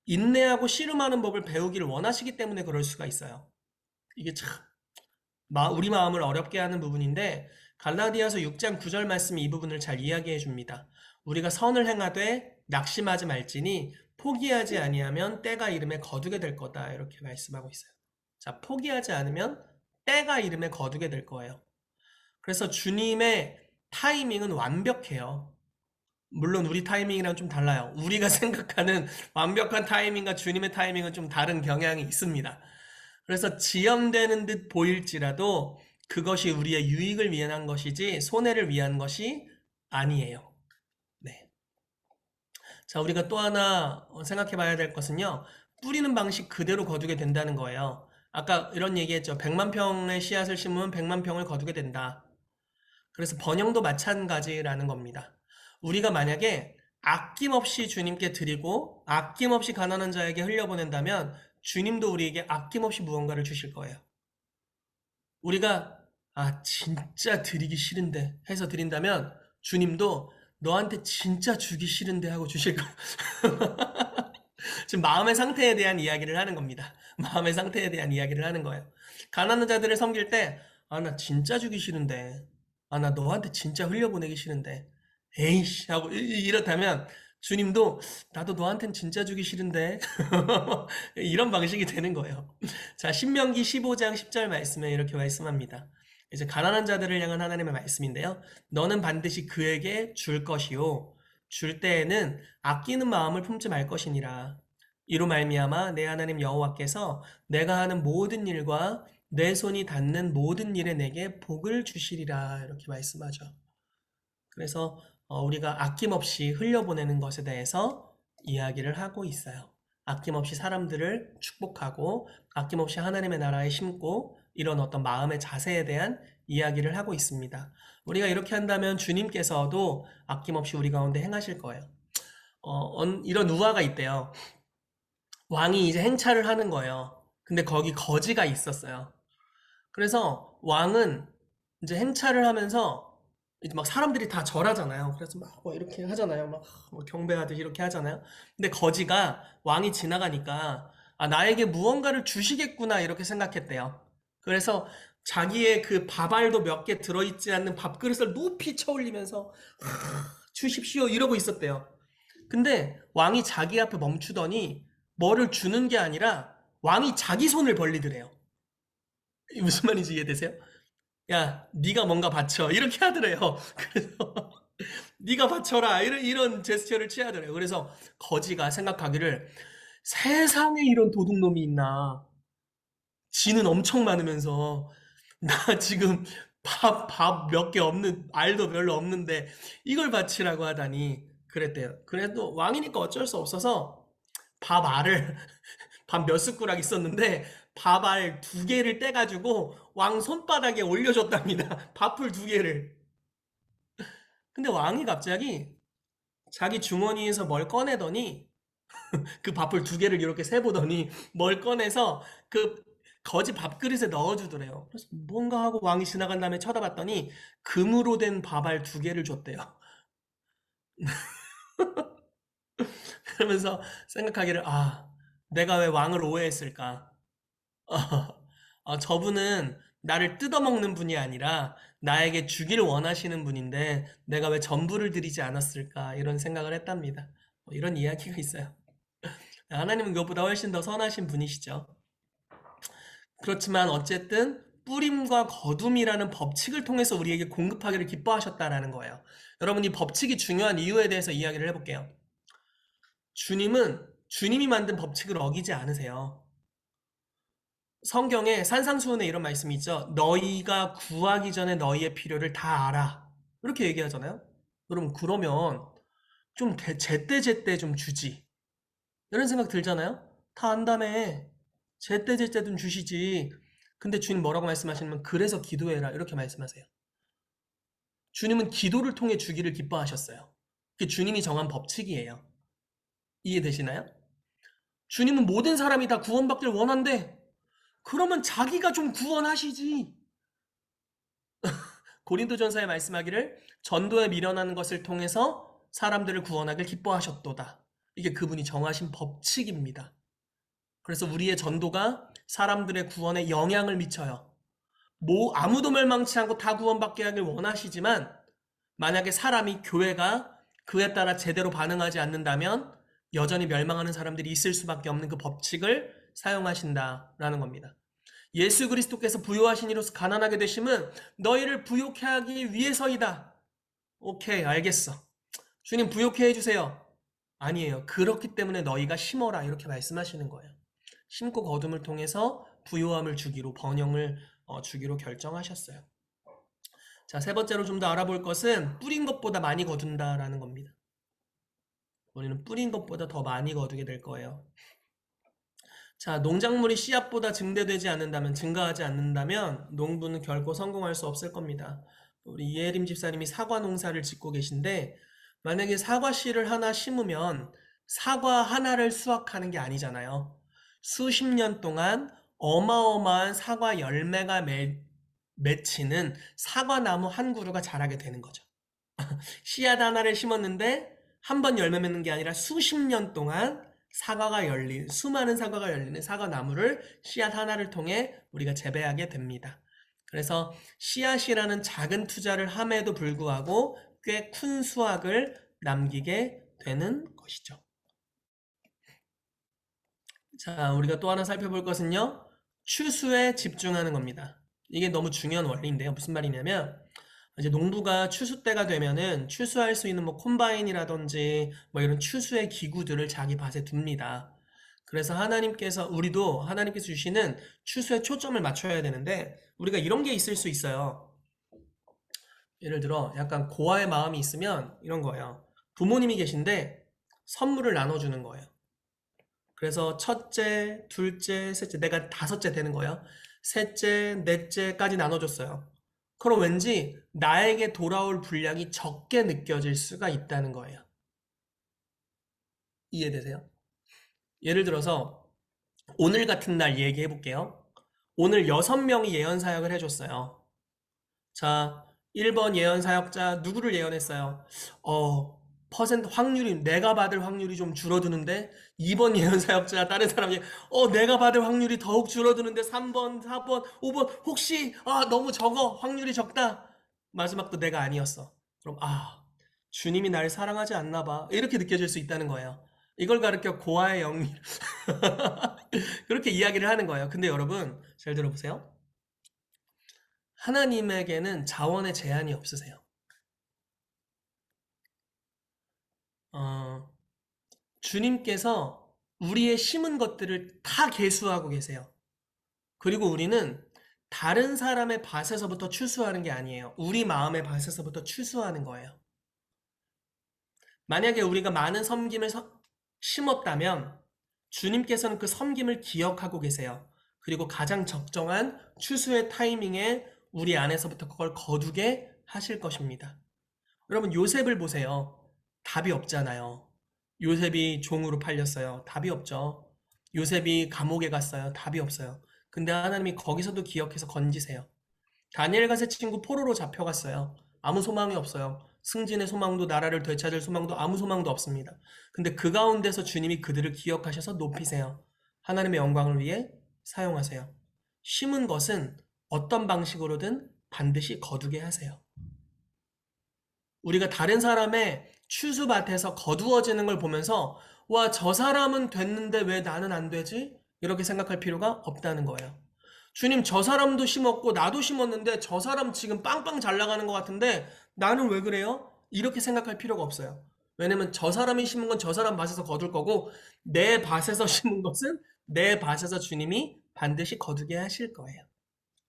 인내하고 씨름하는 법을 배우기를 원하시기 때문에 그럴 수가 있어요. 이게 참 우리 마음을 어렵게 하는 부분인데 갈라디아서 6장 9절 말씀이 이 부분을 잘 이야기해 줍니다. 우리가 선을 행하되 낙심하지 말지니 포기하지 아니하면 때가 이름에 거두게 될 거다. 이렇게 말씀하고 있어요. 자, 포기하지 않으면 때가 이름에 거두게 될 거예요. 그래서 주님의 타이밍은 완벽해요. 물론 우리 타이밍이랑 좀 달라요. 우리가 생각하는 완벽한 타이밍과 주님의 타이밍은 좀 다른 경향이 있습니다. 그래서 지연되는 듯 보일지라도 그것이 우리의 유익을 위한 것이지 손해를 위한 것이 아니에요. 네. 자, 우리가 또 하나 생각해 봐야 될 것은요. 뿌리는 방식 그대로 거두게 된다는 거예요. 아까 이런 얘기했죠. 100만 평의 씨앗을 심으면 100만 평을 거두게 된다. 그래서 번영도 마찬가지라는 겁니다. 우리가 만약에 아낌없이 주님께 드리고 아낌없이 가난한 자에게 흘려보낸다면 주님도 우리에게 아낌없이 무언가를 주실 거예요. 우리가 진짜 드리기 싫은데 해서 드린다면 주님도 너한테 진짜 주기 싫은데 하고 주실 거예요. 지금 마음의 상태에 대한 이야기를 하는 겁니다. 마음의 상태에 대한 이야기를 하는 거예요. 가난한 자들을 섬길 때, 나 진짜 주기 싫은데, 나 너한테 진짜 흘려보내기 싫은데, 에이씨 하고 이렇다면 주님도 나도 너한텐 진짜 주기 싫은데 이런 방식이 되는 거예요. 자, 신명기 15장 10절 말씀에 이렇게 말씀합니다. 이제 가난한 자들을 향한 하나님의 말씀인데요. 너는 반드시 그에게 줄 것이요 줄 때에는 아끼는 마음을 품지 말 것이니라. 이로 말미암아 내 하나님 여호와께서 내가 하는 모든 일과 내 손이 닿는 모든 일에 내게 복을 주시리라. 이렇게 말씀하죠. 그래서 우리가 아낌없이 흘려보내는 것에 대해서 이야기를 하고 있어요. 아낌없이 사람들을 축복하고 아낌없이 하나님의 나라에 심고 이런 어떤 마음의 자세에 대한 이야기를 하고 있습니다. 우리가 이렇게 한다면 주님께서도 아낌없이 우리 가운데 행하실 거예요. 이런 우화가 있대요. 왕이 이제 행차를 하는 거예요. 근데 거기 거지가 있었어요. 그래서 왕은 이제 행차를 하면서 이제 막 사람들이 다 절하잖아요. 그래서 막 이렇게 하잖아요. 막 경배하듯이 이렇게 하잖아요. 근데 거지가 왕이 지나가니까 나에게 무언가를 주시겠구나 이렇게 생각했대요. 그래서 자기의 그 밥알도 몇 개 들어있지 않는 밥그릇을 높이 쳐올리면서 주십시오 이러고 있었대요. 근데 왕이 자기 앞에 멈추더니 뭐를 주는 게 아니라 왕이 자기 손을 벌리더래요. 무슨 말인지 이해되세요? 야, 네가 뭔가 바쳐 이렇게 하더래요. 그래서 네가 바쳐라 이런 제스처를 취하더래요. 그래서 거지가 생각하기를 세상에 이런 도둑놈이 있나? 지는 엄청 많으면서 나 지금 밥 몇 개 없는 알도 별로 없는데 이걸 바치라고 하다니 그랬대요. 그래도 왕이니까 어쩔 수 없어서 밥 알을 밥 몇 숟가락 있었는데 밥알 두 개를 떼가지고 왕 손바닥에 올려줬답니다. 밥풀 두 개를. 근데 왕이 갑자기 자기 주머니에서 뭘 꺼내더니 그 밥풀 두 개를 이렇게 세보더니 뭘 꺼내서 그 거지 밥그릇에 넣어주더래요. 그래서 뭔가 하고 왕이 지나간 다음에 쳐다봤더니 금으로 된 밥알 두 개를 줬대요. 그러면서 생각하기를 내가 왜 왕을 오해했을까? 저분은 나를 뜯어먹는 분이 아니라 나에게 주기를 원하시는 분인데 내가 왜 전부를 드리지 않았을까 이런 생각을 했답니다. 이런 이야기가 있어요. 하나님은 그것보다 훨씬 더 선하신 분이시죠. 그렇지만 어쨌든 뿌림과 거둠이라는 법칙을 통해서 우리에게 공급하기를 기뻐하셨다라는 거예요. 여러분 이 법칙이 중요한 이유에 대해서 이야기를 해볼게요. 주님이 만든 법칙을 어기지 않으세요. 성경에 산상수훈에 이런 말씀이 있죠. 너희가 구하기 전에 너희의 필요를 다 알아. 이렇게 얘기하잖아요. 여러분 그러면 좀 제때제때 좀 주지. 이런 생각 들잖아요. 다 안다며. 제때제때 좀 주시지. 근데 주님 뭐라고 말씀하시냐면 그래서 기도해라 이렇게 말씀하세요. 주님은 기도를 통해 주기를 기뻐하셨어요. 그게 주님이 정한 법칙이에요. 이해되시나요? 주님은 모든 사람이 다 구원받길 원한대. 그러면 자기가 좀 구원하시지. 고린도전서에 말씀하기를 전도에 미련하는 것을 통해서 사람들을 구원하길 기뻐하셨도다. 이게 그분이 정하신 법칙입니다. 그래서 우리의 전도가 사람들의 구원에 영향을 미쳐요. 아무도 멸망치 않고 다 구원받게 하길 원하시지만 만약에 교회가 그에 따라 제대로 반응하지 않는다면 여전히 멸망하는 사람들이 있을 수밖에 없는 그 법칙을 사용하신다라는 겁니다. 예수 그리스도께서 부요하신 이로써 가난하게 되심은 너희를 부요케 하기 위해서이다. 오케이, 알겠어. 주님 부요케 해주세요. 아니에요. 그렇기 때문에 너희가 심어라 이렇게 말씀하시는 거예요. 심고 거둠을 통해서 부요함을 주기로 번영을 주기로 결정하셨어요. 자, 세 번째로 좀 더 알아볼 것은 뿌린 것보다 많이 거둔다라는 겁니다. 우리는 뿌린 것보다 더 많이 거두게 될 거예요. 자, 농작물이 씨앗보다 증가하지 않는다면 농부는 결코 성공할 수 없을 겁니다. 우리 이혜림 집사님이 사과 농사를 짓고 계신데 만약에 사과 씨를 하나 심으면 사과 하나를 수확하는 게 아니잖아요. 수십 년 동안 어마어마한 사과 열매가 맺히는 사과나무 한 그루가 자라게 되는 거죠. 씨앗 하나를 심었는데 한 번 열매 맺는 게 아니라 수십 년 동안 수많은 사과가 열리는 사과나무를 씨앗 하나를 통해 우리가 재배하게 됩니다. 그래서 씨앗이라는 작은 투자를 함에도 불구하고 꽤 큰 수확을 남기게 되는 것이죠. 자, 우리가 또 하나 살펴볼 것은요. 추수에 집중하는 겁니다. 이게 너무 중요한 원리인데요. 무슨 말이냐면 이제 농부가 추수 때가 되면은 추수할 수 있는 뭐 콤바인이라든지 뭐 이런 추수의 기구들을 자기 밭에 둡니다. 그래서 우리도 하나님께서 주시는 추수에 초점을 맞춰야 되는데 우리가 이런 게 있을 수 있어요. 예를 들어 약간 고아의 마음이 있으면 이런 거예요. 부모님이 계신데 선물을 나눠주는 거예요. 그래서 첫째, 둘째, 셋째, 내가 다섯째 되는 거예요. 셋째, 넷째까지 나눠줬어요. 그럼 왠지 나에게 돌아올 분량이 적게 느껴질 수가 있다는 거예요. 이해되세요? 예를 들어서 오늘 같은 날 얘기해 볼게요. 오늘 6명이 예언 사역을 해줬어요. 자, 1번 예언 사역자 누구를 예언했어요? 퍼센트 확률이 내가 받을 확률이 좀 줄어드는데 2번 예언 사역자 다른 사람이 내가 받을 확률이 더욱 줄어드는데 3번, 4번, 5번 혹시 너무 적어 확률이 적다. 마지막도 내가 아니었어. 그럼 주님이 날 사랑하지 않나 봐. 이렇게 느껴질 수 있다는 거예요. 이걸 가르쳐 고아의 영리 그렇게 이야기를 하는 거예요. 근데 여러분 잘 들어보세요. 하나님에게는 자원의 제한이 없으세요. 주님께서 우리의 심은 것들을 다 계수하고 계세요. 그리고 우리는 다른 사람의 밭에서부터 추수하는 게 아니에요. 우리 마음의 밭에서부터 추수하는 거예요. 만약에 우리가 많은 섬김을 심었다면 주님께서는 그 섬김을 기억하고 계세요. 그리고 가장 적정한 추수의 타이밍에 우리 안에서부터 그걸 거두게 하실 것입니다. 여러분 요셉을 보세요. 답이 없잖아요. 요셉이 종으로 팔렸어요. 답이 없죠. 요셉이 감옥에 갔어요. 답이 없어요. 근데 하나님이 거기서도 기억해서 건지세요. 다니엘 가세 친구 포로로 잡혀갔어요. 아무 소망이 없어요. 승진의 소망도 나라를 되찾을 소망도 아무 소망도 없습니다. 근데 그 가운데서 주님이 그들을 기억하셔서 높이세요. 하나님의 영광을 위해 사용하세요. 심은 것은 어떤 방식으로든 반드시 거두게 하세요. 우리가 다른 사람의 추수밭에서 거두어지는 걸 보면서 와, 저 사람은 됐는데 왜 나는 안 되지? 이렇게 생각할 필요가 없다는 거예요. 주님, 저 사람도 심었고 나도 심었는데 저 사람 지금 빵빵 잘 나가는 것 같은데 나는 왜 그래요? 이렇게 생각할 필요가 없어요. 왜냐면 저 사람이 심은 건 저 사람 밭에서 거둘 거고 내 밭에서 심은 것은 내 밭에서 주님이 반드시 거두게 하실 거예요.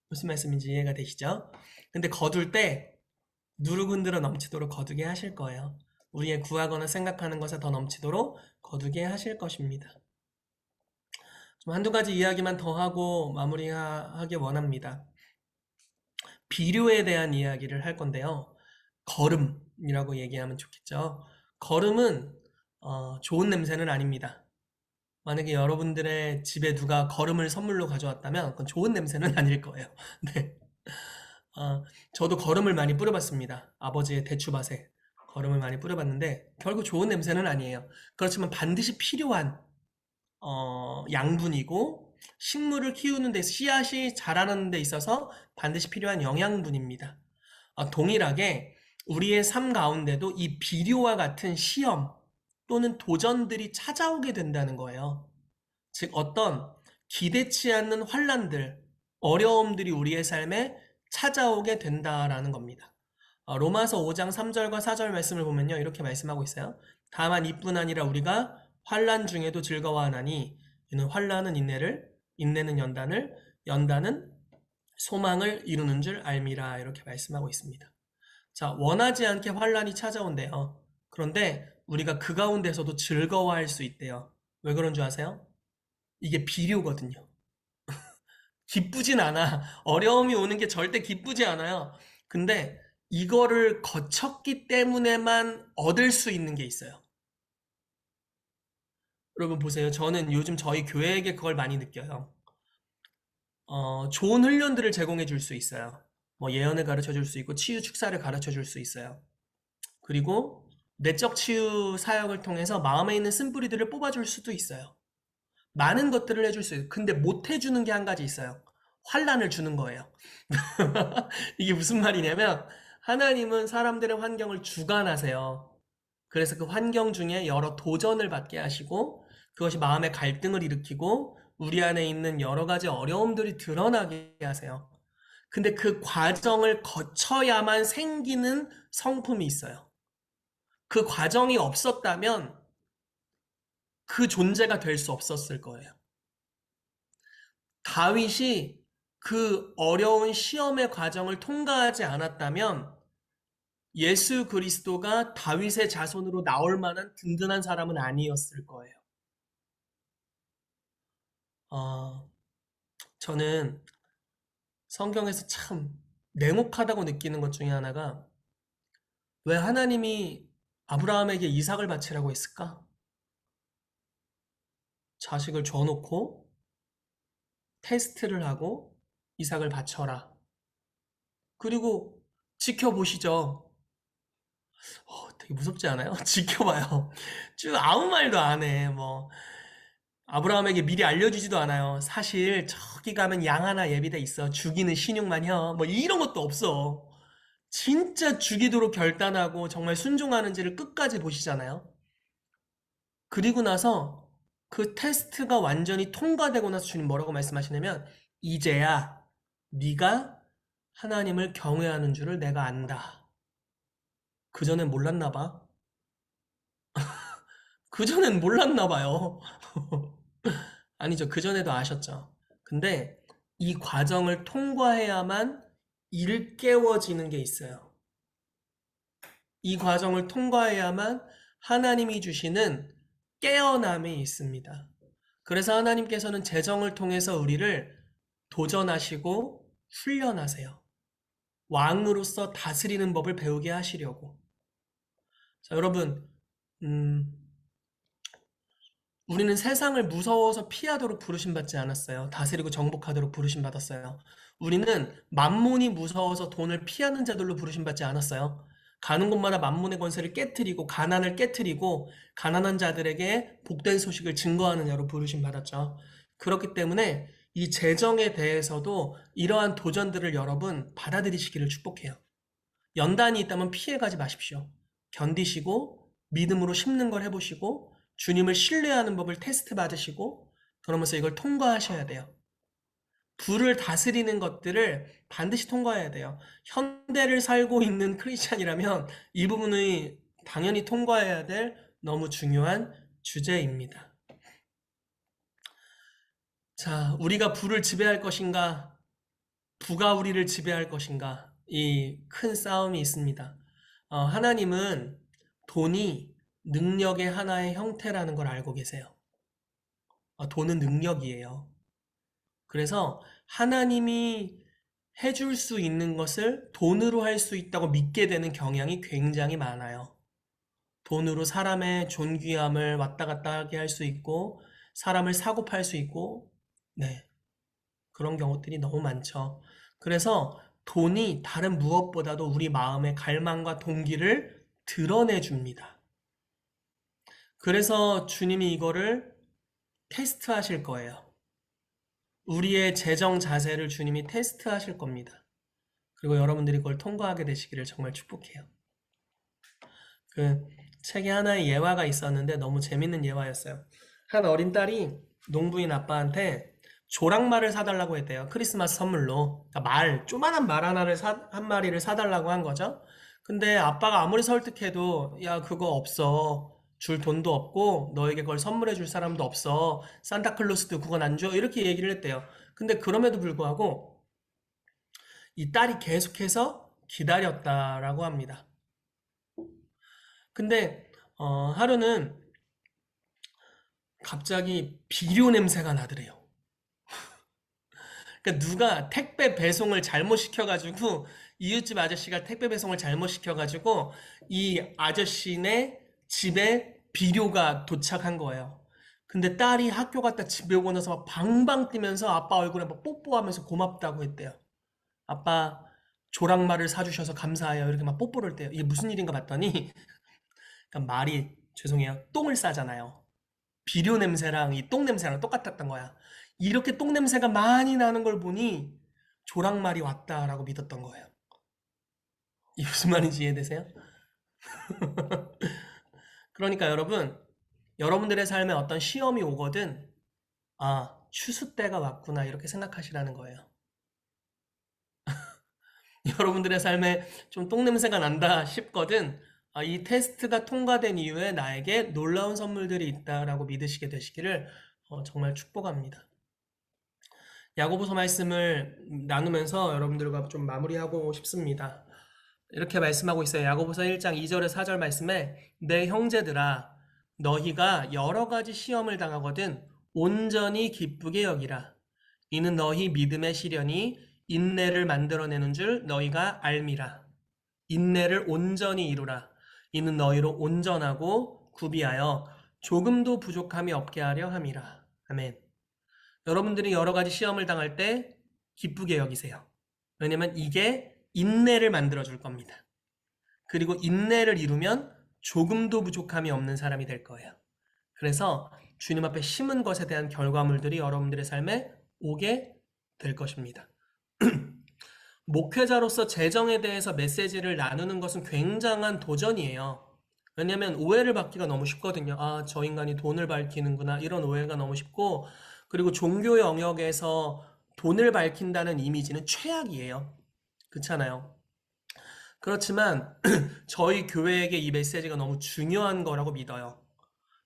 무슨 말씀인지 이해가 되시죠? 근데 거둘 때 누르군들어 넘치도록 거두게 하실 거예요. 우리의 구하거나 생각하는 것에 더 넘치도록 거두게 하실 것입니다. 좀 한두 가지 이야기만 더 하고 마무리하기 원합니다. 비료에 대한 이야기를 할 건데요. 거름이라고 얘기하면 좋겠죠. 거름은 좋은 냄새는 아닙니다. 만약에 여러분들의 집에 누가 거름을 선물로 가져왔다면 그건 좋은 냄새는 아닐 거예요. 네. 저도 거름을 많이 뿌려봤습니다. 아버지의 대추밭에 거름을 많이 뿌려봤는데 결국 좋은 냄새는 아니에요. 그렇지만 반드시 필요한 양분이고 식물을 키우는 데 씨앗이 자라는 데 있어서 반드시 필요한 영양분입니다. 동일하게 우리의 삶 가운데도 이 비료와 같은 시험 또는 도전들이 찾아오게 된다는 거예요. 즉 어떤 기대치 않는 환난들, 어려움들이 우리의 삶에 찾아오게 된다라는 겁니다. 로마서 5장 3절과 4절 말씀을 보면요. 이렇게 말씀하고 있어요. 다만 이뿐 아니라 우리가 환난 중에도 즐거워하나니 이는 환난은 인내를, 인내는 연단을, 연단은 소망을 이루는 줄 알미라 이렇게 말씀하고 있습니다. 자, 원하지 않게 환란이 찾아온대요. 그런데 우리가 그 가운데서도 즐거워할 수 있대요. 왜 그런 줄 아세요? 이게 비료거든요. 기쁘진 않아. 어려움이 오는 게 절대 기쁘지 않아요. 근데 이거를 거쳤기 때문에만 얻을 수 있는 게 있어요. 여러분 보세요. 저는 요즘 저희 교회에게 그걸 많이 느껴요. 좋은 훈련들을 제공해 줄 수 있어요. 뭐 예언을 가르쳐 줄 수 있고 치유 축사를 가르쳐 줄 수 있어요. 그리고 내적 치유 사역을 통해서 마음에 있는 쓴뿌리들을 뽑아줄 수도 있어요. 많은 것들을 해줄 수 있어요. 근데 못 해주는 게 한 가지 있어요. 환란을 주는 거예요. 이게 무슨 말이냐면 하나님은 사람들의 환경을 주관하세요. 그래서 그 환경 중에 여러 도전을 받게 하시고 그것이 마음의 갈등을 일으키고 우리 안에 있는 여러 가지 어려움들이 드러나게 하세요. 근데 그 과정을 거쳐야만 생기는 성품이 있어요. 그 과정이 없었다면 그 존재가 될 수 없었을 거예요. 다윗이 그 어려운 시험의 과정을 통과하지 않았다면 예수 그리스도가 다윗의 자손으로 나올 만한 든든한 사람은 아니었을 거예요. 어, 저는 성경에서 참 냉혹하다고 느끼는 것 중에 하나가 왜 하나님이 아브라함에게 이삭을 바치라고 했을까? 자식을 줘놓고 테스트를 하고 이삭을 바쳐라. 그리고 지켜보시죠. 되게 무섭지 않아요? 지켜봐요. 쭉 아무 말도 안 해. 뭐 아브라함에게 미리 알려주지도 않아요. 사실 저기 가면 양 하나 예비돼 있어. 죽이는 신용만 혀. 뭐 이런 것도 없어. 진짜 죽이도록 결단하고 정말 순종하는지를 끝까지 보시잖아요. 그리고 나서 그 테스트가 완전히 통과되고 나서 주님 뭐라고 말씀하시냐면 이제야 네가 하나님을 경외하는 줄을 내가 안다. 그전엔 몰랐나 봐. 그전엔 몰랐나 봐요. 아니죠. 그전에도 아셨죠. 근데 이 과정을 통과해야만 일깨워지는 게 있어요. 이 과정을 통과해야만 하나님이 주시는 깨어남이 있습니다. 그래서 하나님께서는 재정을 통해서 우리를 도전하시고 훈련하세요. 왕으로서 다스리는 법을 배우게 하시려고. 자, 여러분, 음, 우리는 세상을 무서워서 피하도록 부르심받지 않았어요. 다스리고 정복하도록 부르심받았어요. 우리는 만몬이 무서워서 돈을 피하는 자들로 부르심받지 않았어요. 가는 곳마다 만몬의 권세를 깨트리고 가난을 깨트리고 가난한 자들에게 복된 소식을 증거하는 자로 부르심받았죠. 그렇기 때문에 이 재정에 대해서도 이러한 도전들을 여러분 받아들이시기를 축복해요. 연단이 있다면 피해가지 마십시오. 견디시고 믿음으로 심는 걸 해보시고 주님을 신뢰하는 법을 테스트 받으시고 그러면서 이걸 통과하셔야 돼요. 불을 다스리는 것들을 반드시 통과해야 돼요. 현대를 살고 있는 크리스찬이라면 이 부분이 당연히 통과해야 될 너무 중요한 주제입니다. 자, 우리가 불을 지배할 것인가? 부가 우리를 지배할 것인가? 이 큰 싸움이 있습니다. 하나님은 돈이 능력의 하나의 형태라는 걸 알고 계세요. 돈은 능력이에요. 그래서 하나님이 해줄 수 있는 것을 돈으로 할 수 있다고 믿게 되는 경향이 굉장히 많아요. 돈으로 사람의 존귀함을 왔다 갔다 하게 할 수 있고, 사람을 사고 팔 수 있고, 네. 그런 경우들이 너무 많죠. 그래서 돈이 다른 무엇보다도 우리 마음의 갈망과 동기를 드러내 줍니다. 그래서 주님이 이거를 테스트 하실 거예요. 우리의 재정 자세를 주님이 테스트 하실 겁니다. 그리고 여러분들이 그걸 통과하게 되시기를 정말 축복해요. 그 책에 하나의 예화가 있었는데 너무 재밌는 예화였어요. 한 어린 딸이 농부인 아빠한테 조랑말을 사달라고 했대요. 크리스마스 선물로. 그러니까 조만한 말 한 마리를 사달라고 한 거죠. 근데 아빠가 아무리 설득해도 야 그거 없어. 줄 돈도 없고 너에게 그걸 선물해 줄 사람도 없어. 산타클로스도 그건 안 줘. 이렇게 얘기를 했대요. 근데 그럼에도 불구하고 이 딸이 계속해서 기다렸다라고 합니다. 근데 하루는 갑자기 비료 냄새가 나더래요. 그러니까 누가 택배 배송을 잘못 시켜가지고 이웃집 아저씨가 택배 배송을 잘못 시켜가지고 이 아저씨네 집에 비료가 도착한 거예요. 근데 딸이 학교 갔다 집에 오고 나서 막 방방 뛰면서 아빠 얼굴에 막 뽀뽀하면서 고맙다고 했대요. 아빠 조랑말을 사주셔서 감사해요. 이렇게 막 뽀뽀를 했대요. 이게 무슨 일인가 봤더니 그러니까 말이 죄송해요. 똥을 싸잖아요. 비료 냄새랑 이 똥 냄새랑 똑같았던 거야. 이렇게 똥 냄새가 많이 나는 걸 보니 조랑말이 왔다라고 믿었던 거예요. 이 무슨 말인지 이해되세요? 그러니까 여러분, 여러분들의 삶에 어떤 시험이 오거든, 아, 추수 때가 왔구나 이렇게 생각하시라는 거예요. 여러분들의 삶에 좀 똥 냄새가 난다 싶거든, 아, 이 테스트가 통과된 이후에 나에게 놀라운 선물들이 있다라고 믿으시게 되시기를 정말 축복합니다. 야고보서 말씀을 나누면서 여러분들과 좀 마무리하고 싶습니다. 이렇게 말씀하고 있어요. 야고보서 1장 2절에 4절 말씀에 내 형제들아 너희가 여러 가지 시험을 당하거든 온전히 기쁘게 여기라. 이는 너희 믿음의 시련이 인내를 만들어내는 줄 너희가 알미라. 인내를 온전히 이루라. 이는 너희로 온전하고 구비하여 조금도 부족함이 없게 하려 함이라. 아멘. 여러분들이 여러 가지 시험을 당할 때 기쁘게 여기세요. 왜냐면 이게 인내를 만들어 줄 겁니다. 그리고 인내를 이루면 조금도 부족함이 없는 사람이 될 거예요. 그래서 주님 앞에 심은 것에 대한 결과물들이 여러분들의 삶에 오게 될 것입니다. 목회자로서 재정에 대해서 메시지를 나누는 것은 굉장한 도전이에요. 왜냐하면 오해를 받기가 너무 쉽거든요. 아, 저 인간이 돈을 밝히는구나. 이런 오해가 너무 쉽고, 그리고 종교 영역에서 돈을 밝힌다는 이미지는 최악이에요. 그렇잖아요. 그렇지만 저희 교회에게 이 메시지가 너무 중요한 거라고 믿어요.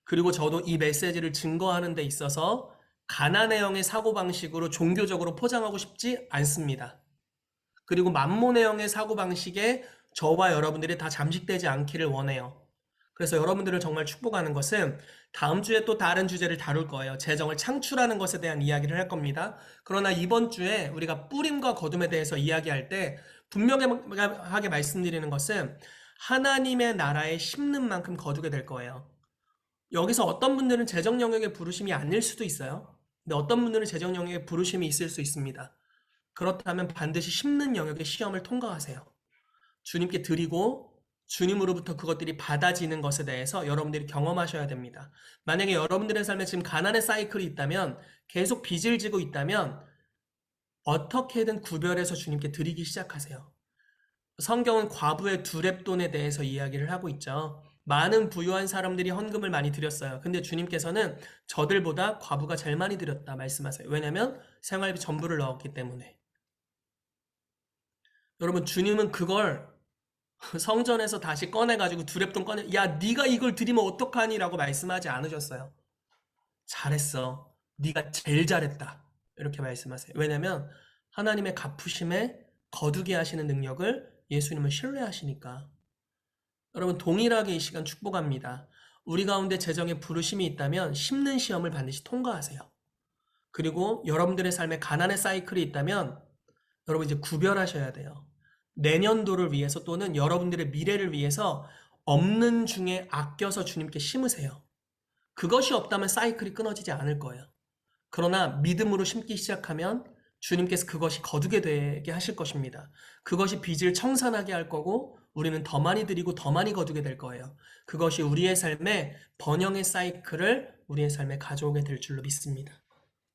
그리고 저도 이 메시지를 증거하는 데 있어서 가난의 영의 사고방식으로 종교적으로 포장하고 싶지 않습니다. 그리고 만몬의 영의 사고방식에 저와 여러분들이 다 잠식되지 않기를 원해요. 그래서 여러분들을 정말 축복하는 것은 다음 주에 또 다른 주제를 다룰 거예요. 재정을 창출하는 것에 대한 이야기를 할 겁니다. 그러나 이번 주에 우리가 뿌림과 거둠에 대해서 이야기할 때 분명하게 말씀드리는 것은 하나님의 나라에 심는 만큼 거두게 될 거예요. 여기서 어떤 분들은 재정 영역의 부르심이 아닐 수도 있어요. 근데 어떤 분들은 재정 영역의 부르심이 있을 수 있습니다. 그렇다면 반드시 심는 영역의 시험을 통과하세요. 주님께 드리고 주님으로부터 그것들이 받아지는 것에 대해서 여러분들이 경험하셔야 됩니다. 만약에 여러분들의 삶에 지금 가난의 사이클이 있다면, 계속 빚을 지고 있다면 어떻게든 구별해서 주님께 드리기 시작하세요. 성경은 과부의 두렙돈에 대해서 이야기를 하고 있죠. 많은 부유한 사람들이 헌금을 많이 드렸어요. 근데 주님께서는 저들보다 과부가 제일 많이 드렸다 말씀하세요. 왜냐하면 생활비 전부를 넣었기 때문에. 여러분, 주님은 그걸 성전에서 다시 꺼내가지고 두렙돈 꺼내, 야, 네가 이걸 드리면 어떡하니? 라고 말씀하지 않으셨어요. 잘했어. 네가 제일 잘했다. 이렇게 말씀하세요. 왜냐면 하나님의 갚으심에 거두게 하시는 능력을 예수님을 신뢰하시니까. 여러분, 동일하게 이 시간 축복합니다. 우리 가운데 재정에 부르심이 있다면 심는 시험을 반드시 통과하세요. 그리고 여러분들의 삶에 가난의 사이클이 있다면 여러분 이제 구별하셔야 돼요. 내년도를 위해서 또는 여러분들의 미래를 위해서 없는 중에 아껴서 주님께 심으세요. 그것이 없다면 사이클이 끊어지지 않을 거예요. 그러나 믿음으로 심기 시작하면 주님께서 그것이 거두게 되게 하실 것입니다. 그것이 빚을 청산하게 할 거고 우리는 더 많이 드리고 더 많이 거두게 될 거예요. 그것이 우리의 삶에 번영의 사이클을 우리의 삶에 가져오게 될 줄로 믿습니다.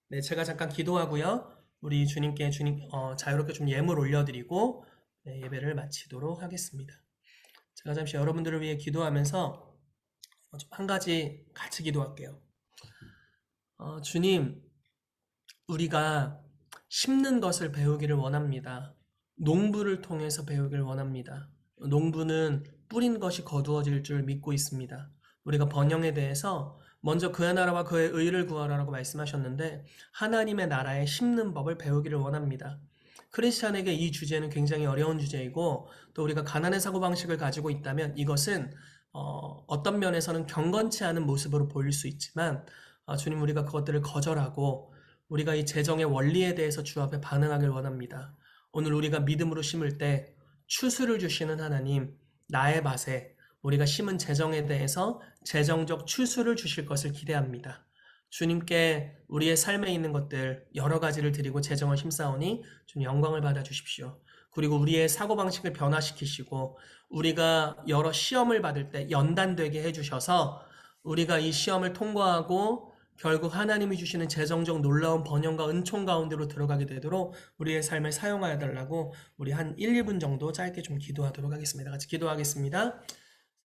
네, 제가 잠깐 기도하고요. 우리 주님께 자유롭게 좀 예물 올려드리고 네, 예배를 마치도록 하겠습니다. 제가 잠시 여러분들을 위해 기도하면서 한 가지 같이 기도할게요. 주님, 우리가 심는 것을 배우기를 원합니다. 농부를 통해서 배우기를 원합니다. 농부는 뿌린 것이 거두어질 줄 믿고 있습니다. 우리가 번영에 대해서 먼저 그의 나라와 그의 의를 구하라고 말씀하셨는데 하나님의 나라에 심는 법을 배우기를 원합니다. 크리스찬에게 이 주제는 굉장히 어려운 주제이고 또 우리가 가난의 사고방식을 가지고 있다면 이것은 어떤 면에서는 경건치 않은 모습으로 보일 수 있지만 주님 우리가 그것들을 거절하고 우리가 이 재정의 원리에 대해서 주 앞에 반응하길 원합니다. 오늘 우리가 믿음으로 심을 때 추수를 주시는 하나님, 나의 밭에 우리가 심은 재정에 대해서 재정적 추수를 주실 것을 기대합니다. 주님께 우리의 삶에 있는 것들 여러 가지를 드리고 재정을 힘싸우니 주님 영광을 받아 주십시오. 그리고 우리의 사고방식을 변화시키시고 우리가 여러 시험을 받을 때 연단되게 해주셔서 우리가 이 시험을 통과하고 결국 하나님이 주시는 재정적 놀라운 번영과 은총 가운데로 들어가게 되도록 우리의 삶을 사용하여 달라고 우리 한 1, 2분 정도 짧게 좀 기도하도록 하겠습니다. 같이 기도하겠습니다.